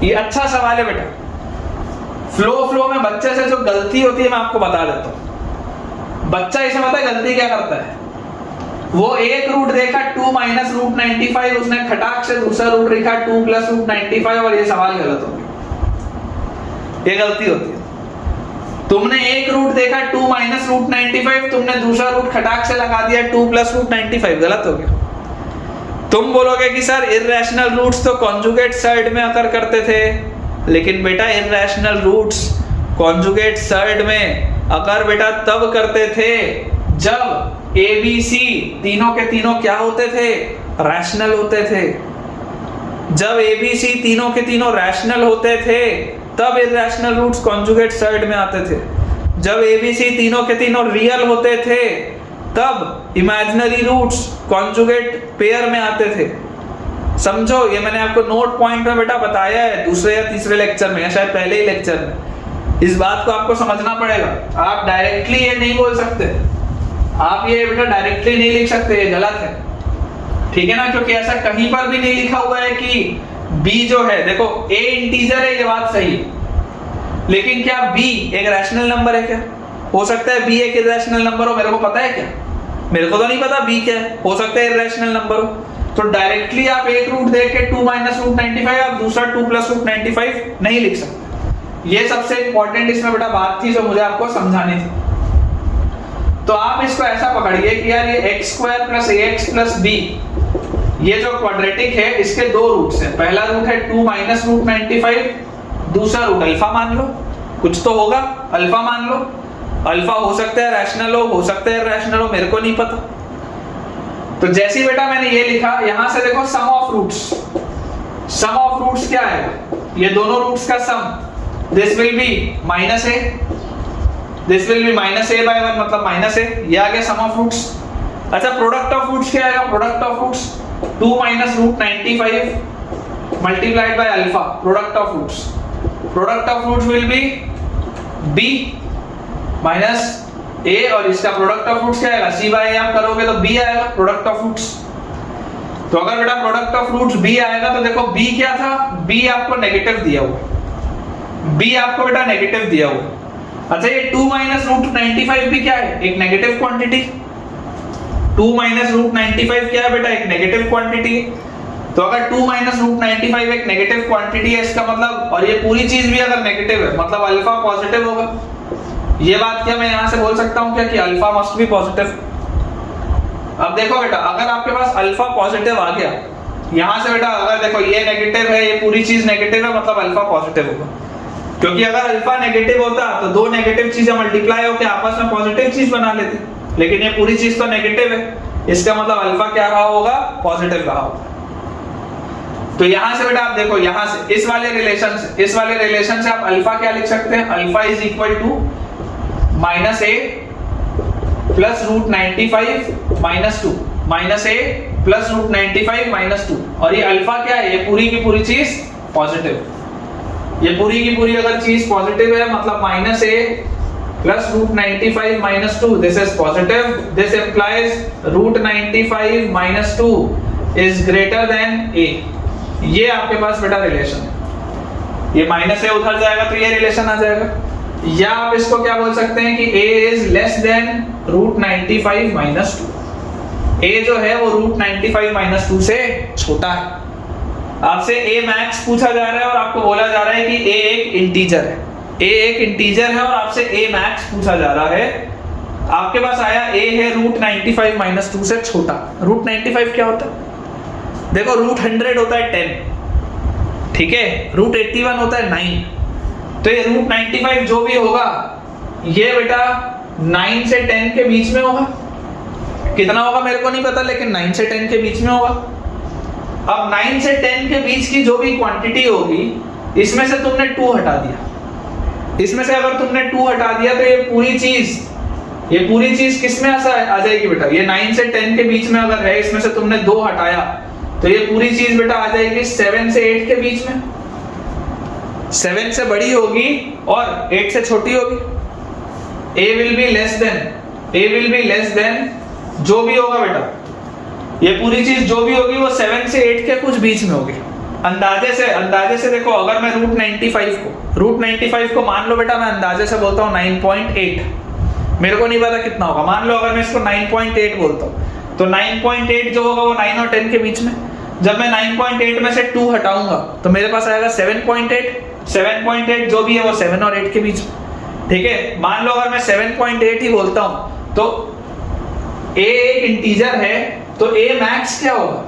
ये अच्छा सवाल है बेटा। फ्लो में बच्चे से जो गलती होती है मैं आपको बता देता हूं। बच्चा इसे पता है गलती क्या करता है, वो एक रूट देखा 2 माइनस रूट 95, उसने खटाक से दूसरा रूट लिखा 2 प्लस रूट 95 और ये सवाल गलत हो गया। ये गलती होती है। तुमने एक रूट देखा 2 माइनस रूट 95, तुमने दूसरा रूट खटाक से लगा दिया 2 प्लस रूट 95, गलत हो गया। तुम बोलोगे कि सर इर्रेशनल रूट्स तो कॉन्जुगेट सर्ड में अकर करते थे, लेकिन बेटा इर्रेशनल रूट्स कॉन्जुगेट सर्ड में अकर बेटा तब करते थे जब ए बी सी तीनों के तीनों क्या होते थे, रैशनल होते थे। जब ए बी सी तीनों के तीनों रैशनल होते थे तब इर्रेशनल रूट्स कॉन्जुगेट सर्ड में आते थे। जब ए बी सी तीनों के तीनों रियल होते थे तब इमेजिनरी रूट्स कॉन्जुगेट पेयर में आते थे। समझो, ये मैंने आपको नोट पॉइंट में बेटा बताया है दूसरे या तीसरे लेक्चर में, या शायद पहले ही लेक्चर में। इस बात को आपको समझना पड़ेगा। आप डायरेक्टली ये नहीं बोल सकते, आप ये बेटा डायरेक्टली नहीं लिख सकते, ये गलत है। ठीक है ना, क्योंकि ऐसा कहीं पर भी नहीं लिखा हुआ है कि b जो है, देखो a इंटीजर है, ये बात सही है, लेकिन क्या b एक रैशनल नंबर है? क्या हो सकता है b एक इर्रेशनल नंबर हो? मेरे को पता है क्या? मेरे को तो नहीं पता b क्या है, हो सकता है इर्रेशनल नंबर हो। तो डायरेक्टली आप एक रूट देख के 2 माइनस रूट 95 आप दूसरा 2 प्लस रूट 95 नहीं लिख सकते। ये सबसे इंपॉर्टेंट इसमें बेटा बात थी जो मुझे आपको समझानी थी। तो आप इसको ऐसा पकड़िए कि यार ये x square plus ax plus b, ये जो क्वाड्रेटिक है इसके 2 रूट्स हैं। पहला रूट है 2 माइनस रूट 95, दूसरा रूट अल्फा मान लो, कुछ तो होगा, अल्फा मान लो। अल्फा हो सकता है रैशनल हो सकता है इरैशनल हो, मेरे को नहीं पता। तो जैसे बेटा मैंने ये लिखा, यहां से देखो sum of roots, sum of roots क्या है? ये दोनों रूट्स का sum, this will be minus a, this will be minus a by 1, मतलब माइनस ए, ये आ गया सम ऑफ रूट्स। अच्छा, प्रोडक्ट ऑफ रूट्स क्या आएगा? Product of roots 2 minus root 95 multiplied by alpha, product of roots. Product of roots will be b minus a, और इसका product of roots क्या आएगा, c बाय a आप करोगे तो b आएगा प्रोडक्ट ऑफ रूट्स। तो अगर बेटा प्रोडक्ट ऑफ रूट्स b आएगा तो देखो b क्या था, b आपको नेगेटिव दिया हुआ, b आपको बेटा नेगेटिव दिया हुआ। अच्छा ये 2 माइनस रूट 95 भी क्या है, एक नेगेटिव क्वांटिटी। 2 माइनस रूट 95 क्या है बेटा, एक नेगेटिव क्वांटिटी है। तो अगर 2 माइनस रूट 95 एक नेगेटिव क्वांटिटी है, इसका मतलब, और ये पूरी चीज भी अगर नेगेटिव है मतलब अल्फा पॉजिटिव होगा। ये बात क्या मैं यहां से बोल सकता हूं क्या कि अल्फा मस्ट बी पॉजिटिव। अब देखो बेटा अगर आपके पास अल्फा पॉजिटिव आ गया, यहां से बेटा अगर देखो ये नेगेटिव है, ये पूरी चीज नेगेटिव है, मतलब अल्फा पॉजिटिव होगा। क्योंकि अगर अल्फा नेगेटिव होता तो दो नेगेटिव चीजें मल्टीप्लाई होकर आपस में पॉजिटिव चीज बना लेती, लेकिन ये पूरी चीज तो नेगेटिव है, इसका मतलब अल्फा क्या रहा होगा, पॉजिटिव रहा होगा। तो यहां से बेटा आप देखो, यहां से इस वाले रिलेशन से आप अल्फा क्या लिख सकते हैं, alpha is equal to minus a plus root 95 minus 2, minus a plus root 95 minus 2, और ये अल्फा क्या है, ये पूरी की पूरी चीज पॉजिटिव। ये पूरी की पूरी अगर चीज पॉजिटिव है मतलब minus a plus root 95 minus 2, this is positive, this implies root 95 minus 2 is greater than a. ये आपके पास बेटा रिलेशन है। ये माइनस ए उधर जाएगा तो ये रिलेशन आ जाएगा। या आप इसको क्या बोल सकते हैं कि a is less than root 95 minus 2। a जो है वो रूट 95 माइनस 2 से छोटा है। आपसे a मैक्स पूछा जा रहा है और आपको बोला जा रहा है कि a एक इंटीजर है, a एक इंटीजर है और आपसे a मैक्स पूछा जा रहा है। आपके पास आया a है रूट 95 माइनस 2 से छोटा। रूट 95 क्या होता है, देखो रूट 100 होता है 10, ठीक है, रूट 81 होता है 9। तो ये रूट 95 जो भी होगा ये बेटा 9 से 10 के बीच में होगा। कितना होगा मेरे को नहीं पता, लेकिन 9 से 10 के बीच में होगा। अब 9 से 10 के बीच की जो भी क्वांटिटी होगी, इसमें से तुमने 2 हटा दिया, इसमें से अगर तुमने 2 हटा दिया तो ये पूरी चीज किस में आ जाएगी बेटा, ये 9 से 10 के बीच में अगर है, इसमें से तुमने 2 हटाया तो ये पूरी चीज बेटा आ जाएगी 7 से 8 के बीच में। 7 से बड़ी होगी और 8 से छोटी होगी। a will be less than जो भी होगा बेटा, ये पूरी चीज जो भी होगी वो 7 से 8 के कुछ बीच में होगी। अंदाजे से देखो, अगर मैं रूट 95 को मान लो बेटा, मैं अंदाजे से बोलता हूँ 9.8, मेरे को नहीं पता कितना होगा, मान लो अगर मैं इसको 9.8 बोलता हूँ तो 9.8 जो होगा वो 9 और 10 के बीच में। जब मैं 9.8 में से 2 हटाऊंगा तो मेरे पास आएगा 7.8 जो भी है वो 7 और 8 के बीच में, ठीक है। मान लो अगर मैं 7.8 ही बोलता हूं तो a एक इंटीजर है तो a मैक्स क्या होगा,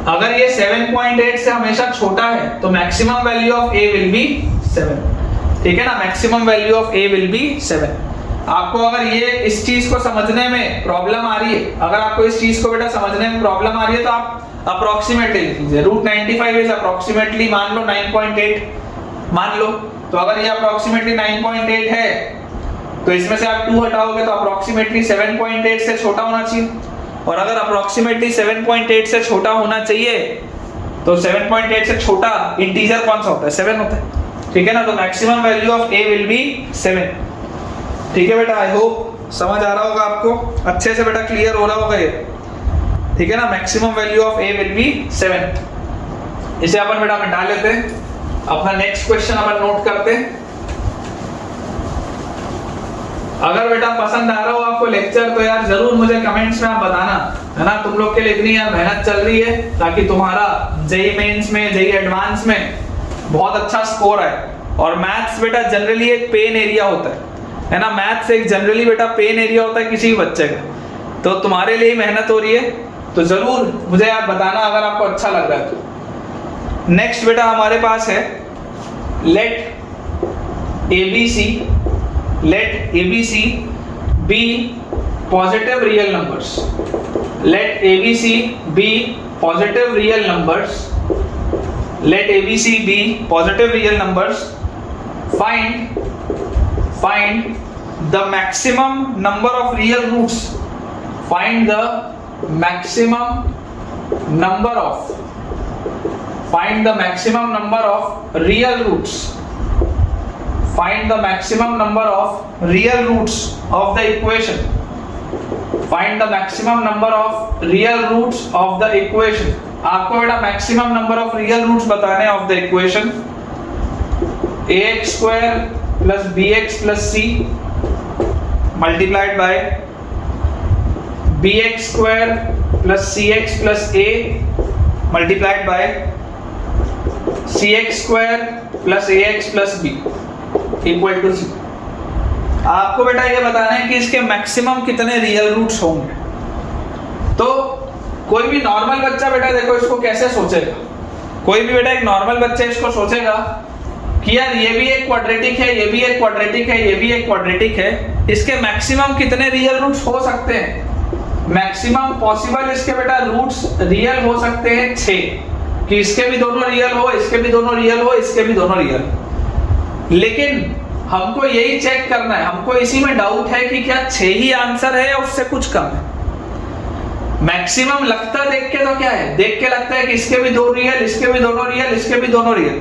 अगर ये 7.8 से हमेशा छोटा है तो maximum value of a will be 7, ठीक है ना, maximum value of a will be 7। आपको अगर ये इस चीज को समझने में प्रॉब्लम आ रही है, अगर आपको इस चीज को बेटा समझने में प्रॉब्लम आ रही है तो आप अप्रोक्सीमेटली लिख लीजिए, रूट 95 इज अप्रोक्सीमेटली मान लो 9.8 मान लो, तो अगर ये अप्रोक्सीमेटली 9.8 है तो इसमें से आप 2 हटाओगे तो अप्रोक्सीमेटली 7.8 से छोटा होना चाहिए, और अगर अप्रोक्सीमेटली 7.8 से छोटा होना चाहिए तो 7.8 से छोटा इंटीजर कौन सा होता है, 7 होता है, ठीक है ना। तो maximum value of a will be 7, ठीक है बेटा। आई होप समझ आ रहा होगा आपको, अच्छे से बेटा क्लियर हो रहा होगा ये, ठीक है ना। Maximum value of a will be 7। इसे अपन बेटा मिटा लेते हैं, अपना नेक्स्ट क्वेश्चन अपन नोट करते हैं। अगर बेटा पसंद आ रहा हो आपको लेक्चर तो यार जरूर मुझे कमेंट्स में आप बताना, है ना। तुम लोग के लिए इतनी यार मेहनत चल रही है ताकि तुम्हारा जेई मेंस में, जेई एडवांस में बहुत अच्छा स्कोर आए। और मैथ्स बेटा जनरली एक पेन एरिया होता है ना, मैथ्स एक जनरली बेटा पेन एरिया होता है किसी भी बच्चे का, तो तुम्हारे लिए मेहनत हो रही है तो जरूर मुझे आप बताना अगर आपको अच्छा लग रहा है तो। नेक्स्ट बेटा हमारे पास है late ABC be positive real numbers. Let ABC be positive real numbers. Let ABC be positive real numbers. Find the maximum number of real roots. Find the maximum number of Find the maximum number of real roots. Find the maximum number of real roots of the equation. Find the maximum number of real roots of the equation. आपको बेटा maximum number of real roots बताने of the equation. ax square plus bx plus c multiplied by bx square plus cx plus a multiplied by cx square plus ax plus b equal to c. आपको बेटा ये बताना है कि इसके maximum कितने real roots होंगे। तो कोई भी नॉर्मल बच्चा बेटा देखो इसको कैसे सोचेगा, कोई भी बेटा एक नॉर्मल बच्चा इसको सोचेगा कि यार ये भी एक क्वाड्रेटिक है, ये भी एक क्वाड्रेटिक है, ये भी एक क्वाड्रेटिक है, इसके मैक्सिमम कितने रियल रूट्स हो सकते हैं। मैक्सिमम पॉसिबल इसके बेटा रूट्स रियल हो सकते हैं 6, कि इसके भी दोनों रियल हो, इसके भी दोनों रियल हो, इसके भी दोनों रियल। लेकिन हमको यही चेक करना है, हमको इसी में डाउट है कि क्या 6 ही आंसर है या उससे कुछ कम है। मैक्सिमम लगता देख के तो क्या है, देख के लगता है कि इसके भी 2 रियल, इसके भी दोनों रियल, इसके भी दोनों रियल,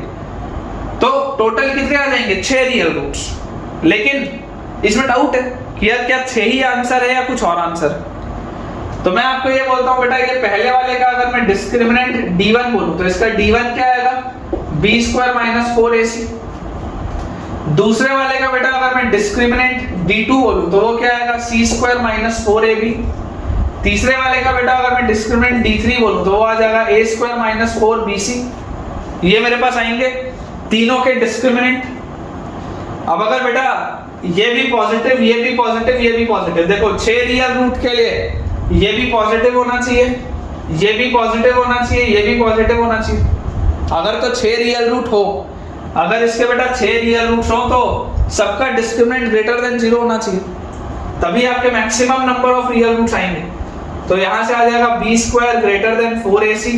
तो टोटल कितने आ जाएंगे 6 रियल रूट्स। लेकिन इसमें डाउट है कि यार क्या 6 ही आंसर है या कुछ और आंसर है। तो मैं आपको ये बोलता हूं बेटा ये पहले वाले का अगर मैं डिस्क्रिमिनेंट d1 बोलूं तो इसका d1 क्या आएगा, b स्क्वायर माइनस 4ac। दूसरे वाले का बेटा अगर मैं डिस्क्रिमिनेंट d2 बोलूं तो वो क्या आएगा, c स्क्वायर माइनस 4ab। तीसरे वाले का बेटा अगर मैं डिस्क्रिमिनेंट d3 बोलूं तो वो आ जाएगा a स्क्वायर माइनस 4bc। ये मेरे पास आएंगे तीनों के डिस्क्रिमिनेंट। अब अगर बेटा ये भी पॉजिटिव, ये भी पॉजिटिव, ये भी पॉजिटिव, देखो 6 रियल रूट के लिए ये भी पॉजिटिव होना चाहिए, ये भी पॉजिटिव होना चाहिए, ये भी पॉजिटिव होना चाहिए। अगर तो 6 रियल रूट हो, अगर इसके बेटा 6 रियल रूट्स हो तो सबका डिस्क्रिमिनेंट ग्रेटर देन 0 होना चाहिए, तभी आपके maximum number of real roots आएंगे। तो यहां से आ जाएगा b square greater then 4ac,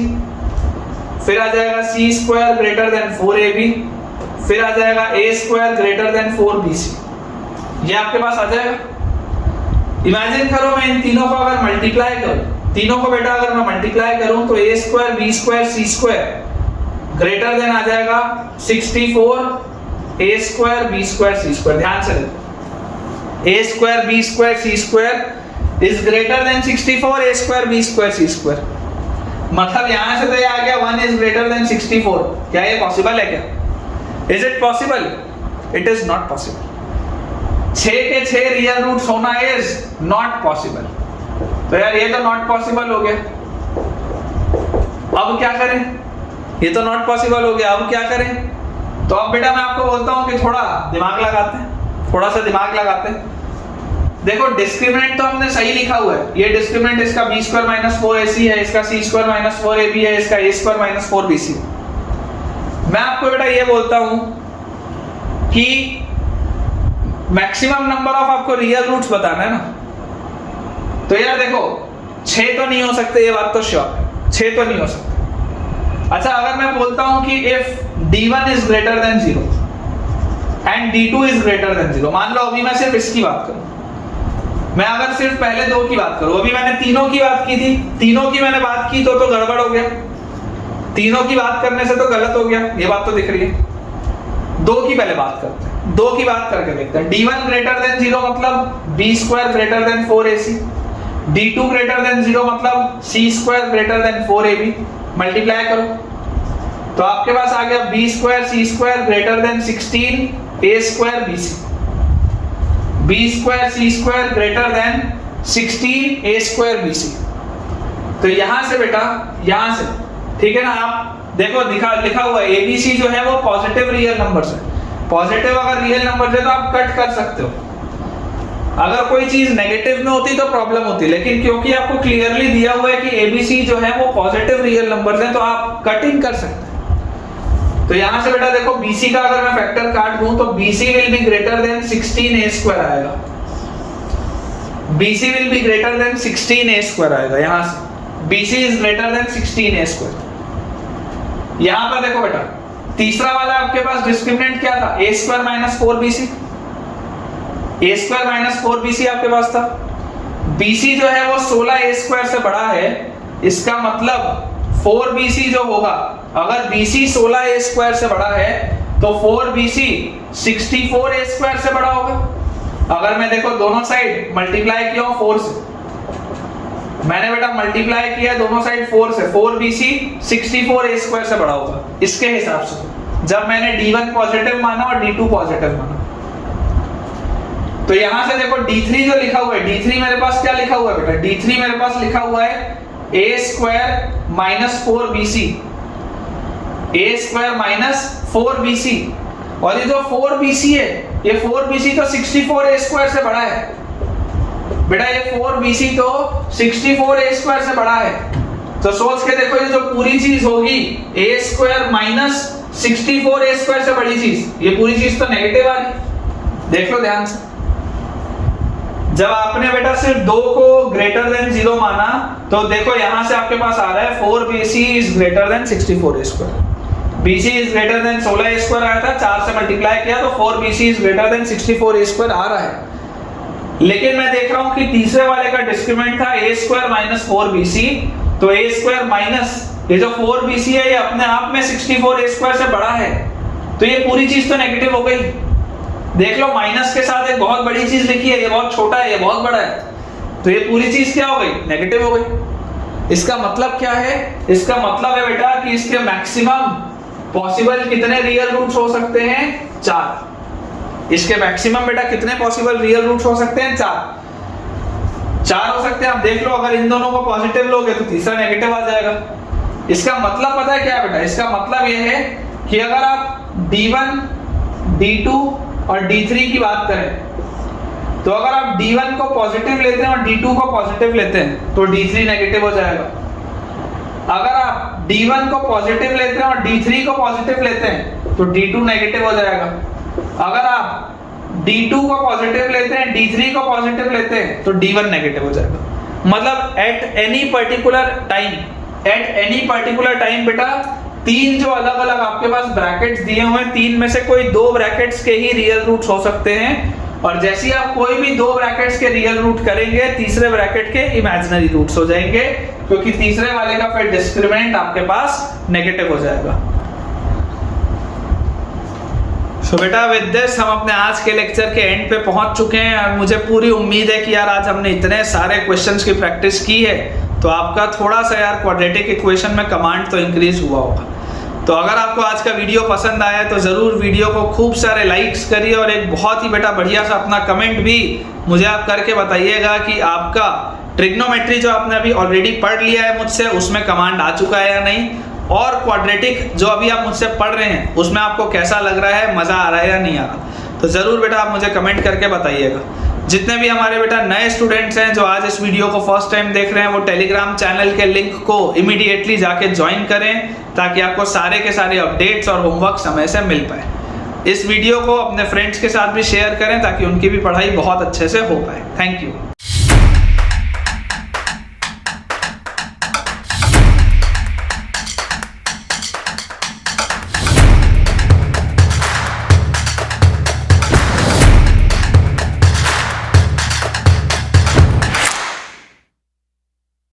फिर आ जाएगा c square greater then 4ab, फिर आ जाएगा a square greater then 4bc। ये आपके पास आ जाएगा। इमेजिन करो मैं इन तीनों को अगर मल्टीप्लाई करूं, तीनों को बेटा अगर मैं मल्टीप्लाई करूं तो a square b square c square greater than आ जाएगा 64 a square b square c square. ध्यान से देखो, a square b square c square is greater than 64 a square b square c square. मतलब यहां से तो ये आ गया 1 इज ग्रेटर देन 64। क्या ये पॉसिबल है क्या? Is it possible? It is not possible. 6 के 6 रियल रूट्स होना इज नॉट पॉसिबल। तो यार ये तो नॉट पॉसिबल हो गया। अब क्या करें? ये तो नॉट पॉसिबल हो गया, अब क्या करें? तो अब बेटा मैं आपको बोलता हूं कि थोड़ा दिमाग लगाते हैं, थोड़ा सा दिमाग लगाते हैं। देखो डिस्क्रिमिनेंट तो हमने सही लिखा हुआ है, ये डिस्क्रिमिनेंट इसका b स्क्वायर माइनस 4ac है, इसका c स्क्वायर माइनस 4ab है, इसका a स्क्वायर माइनस 4bc। मैं आपको बेटा ये बोलता हूं कि मैक्सिमम नंबर ऑफ आपको रियल रूट्स बताना है ना। तो यार देखो 6 तो नहीं हो सकते, ये बात तो श्योर है, 6 तो नहीं हो सकते। अच्छा अगर मैं बोलता हूं कि if d1 is greater then 0 and d2 is greater then 0, मान लो अभी मैं सिर्फ इसकी बात करूं, मैं अगर सिर्फ पहले 2 की बात करूं, अभी मैंने तीनों की बात की थी, तीनों की मैंने बात की तो गड़बड़ हो गया, तीनों की बात करने से तो गलत हो गया, ये बात तो दिख रही है। 2 की पहले बात करते हैं, 2 की बात करके देखते हैं। d1 ग्रेटर देन 0 मतलब b square greater then 4ac, d2 greater than 0 मतलब c square greater then 4ab। Multiply करो तो आपके पास आ गया b square c square greater then 16 a square bc, b square c square greater then 16 a square bc। तो यहां से बेटा, यहां से ठीक है ना, आप देखो लिखा हुआ है abc जो है वो पॉजिटिव रियल नंबर्स है। पॉजिटिव अगर रियल नंबर है तो आप कट कर सकते हो। अगर कोई चीज नेगेटिव में होती तो प्रॉब्लम होती, लेकिन क्योंकि आपको क्लियरली दिया हुआ है कि abc जो है वो पॉजिटिव रियल नंबर्स हैं तो आप कटिंग कर सकते हैं। तो यहां से बेटा देखो bc का अगर मैं फैक्टर काट दूं तो bc will be greater than 16a square आएगा, bc will be greater than 16a square आएगा। यहां से bc is greater than 16a square. यहां पर देखो बेटा तीसरा वाला आपके पास डिस्क्रिमिनेंट क्या था, a square minus 4bc, a square minus 4bc आपके पास था। bc जो है वो 16a स्क्वायर से बड़ा है, इसका मतलब 4bc जो होगा अगर BC 16A स्क्वायर से बड़ा है तो 4BC 64A स्क्वायर से बड़ा होगा। अगर मैं देखो दोनों साइड मल्टीप्लाई किया 4 से, मैंने बेटा मल्टीप्लाई किया दोनों साइड 4 से, 4BC 64A स्क्वायर से बड़ा होगा इसके हिसाब से, जब मैंने D1 पॉजिटिव माना और D2 पॉजिटिव माना। तो यहां से देखो D3 जो लिखा हुआ है, D3 मेरे पास क्या लिखा हुआ है बेटा, D3 मेरे पास लिखा हुआ है A square minus 4BC, A square minus 4BC, और ये जो 4BC है, ये 4BC तो 64A स्क्वायर से बड़ा है बेटा, ये 4BC तो 64A स्क्वायर से बड़ा है। तो सोच के देखो ये जो पूरी चीज होगी A square minus 64A square से बड़ी चीज, ये पूरी चीज तो नेगेटिव आ रही। देख लो ध्यान से, जब आपने बेटा सिर्फ 2 को ग्रेटर देन 0 माना तो देखो यहां से आपके पास आ रहा है 4BC is greater than 64A square, BC is greater than 16A square आया था, 4 से मल्टीप्लाई किया तो 4BC is greater than 64A square आ रहा है। लेकिन मैं देख रहा हूं कि तीसरे वाले का डिस्क्रिमिनेंट था A स्क्वायर माइनस 4BC, तो A स्क्वायर माइनस ये जो 4BC है ये अपने आप में 64A स्क्वायर से बड़ा है, तो ये पूरी चीज तो नेगेटिव हो गई। देख लो माइनस के साथ एक बहुत बड़ी चीज लिखी है, ये बहुत छोटा है, ये बहुत बड़ा है, तो ये पूरी चीज क्या हो गई, नेगेटिव हो गई। इसका मतलब क्या है, इसका मतलब है बेटा कि इसके मैक्सिमम पॉसिबल कितने रियल रूट्स हो सकते हैं, 4। इसके मैक्सिमम बेटा कितने पॉसिबल रियल रूट्स हो सकते हैं, 4 हो सकते हैं। आप देख लो अगर इन दोनों को पॉजिटिव लोगे तो तीसरा नेगेटिव आ जाएगा। इसका मतलब पता है क्या बेटा, इसका मतलब यह है कि अगर आप D1, D2 और D3 की बात करें तो अगर आप D1 को पॉजिटिव लेते हैं और D2 को पॉजिटिव लेते हैं तो D3 नेगेटिव हो जाएगा। अगर आप D1 को पॉजिटिव लेते हैं और D3 को पॉजिटिव लेते हैं तो D2 नेगेटिव हो जाएगा। अगर आप D2 को पॉजिटिव लेते हैं, D3 को पॉजिटिव लेते हैं तो D1 नेगेटिव हो जाएगा। मतलब एट एनी पर्टिकुलर टाइम बेटा 3 जो अलग अलग आपके पास ब्रैकेट्स दिए हुए हैं, 3 में से कोई 2 ब्रैकेट्स के ही रियल रूट्स हो सकते हैं, और जैसे ही आप कोई भी 2 ब्रैकेट्स के रियल रूट करेंगे तीसरे ब्रैकेट के इमेजिनरी रूट्स हो जाएंगे, क्योंकि तीसरे वाले का फिर डिस्क्रिमिनेंट आपके पास नेगेटिव हो जाएगा। तो बेटा विद दिस हम अपने आज के लेक्चर के एंड पे पहुंच चुके हैं, और मुझे पूरी उम्मीद है कि यार आज हमने इतने सारे क्वेश्चंस की प्रैक्टिस की है तो आपका थोड़ा सा यार क्वाड्रेटिक इक्वेशन में कमांड तो इंक्रीज हुआ होगा। तो अगर आपको आज का वीडियो पसंद आया तो ज़रूर वीडियो को खूब सारे लाइक्स करिए, और एक बहुत ही बेटा बढ़िया सा अपना कमेंट भी मुझे आप करके बताइएगा कि आपका ट्रिग्नोमेट्री जो आपने अभी ऑलरेडी पढ़ लिया है मुझसे उसमें कमांड आ चुका है या नहीं, और क्वाड्रेटिक जो अभी आप मुझसे पढ़ रहे हैं उसमें आपको कैसा लग रहा है, मज़ा आ रहा है या नहीं आ रहा। तो ज़रूर बेटा आप मुझे कमेंट करके बताइएगा। जितने भी हमारे बेटा नए स्टूडेंट्स हैं जो आज इस वीडियो को फर्स्ट टाइम देख रहे हैं वो टेलीग्राम चैनल के लिंक को इमीडिएटली जाके ज्वाइन करें, ताकि आपको सारे के सारे अपडेट्स और होमवर्क समय से मिल पाए। इस वीडियो को अपने फ्रेंड्स के साथ भी शेयर करें ताकि उनकी भी पढ़ाई बहुत अच्छे से हो पाए। Thank you.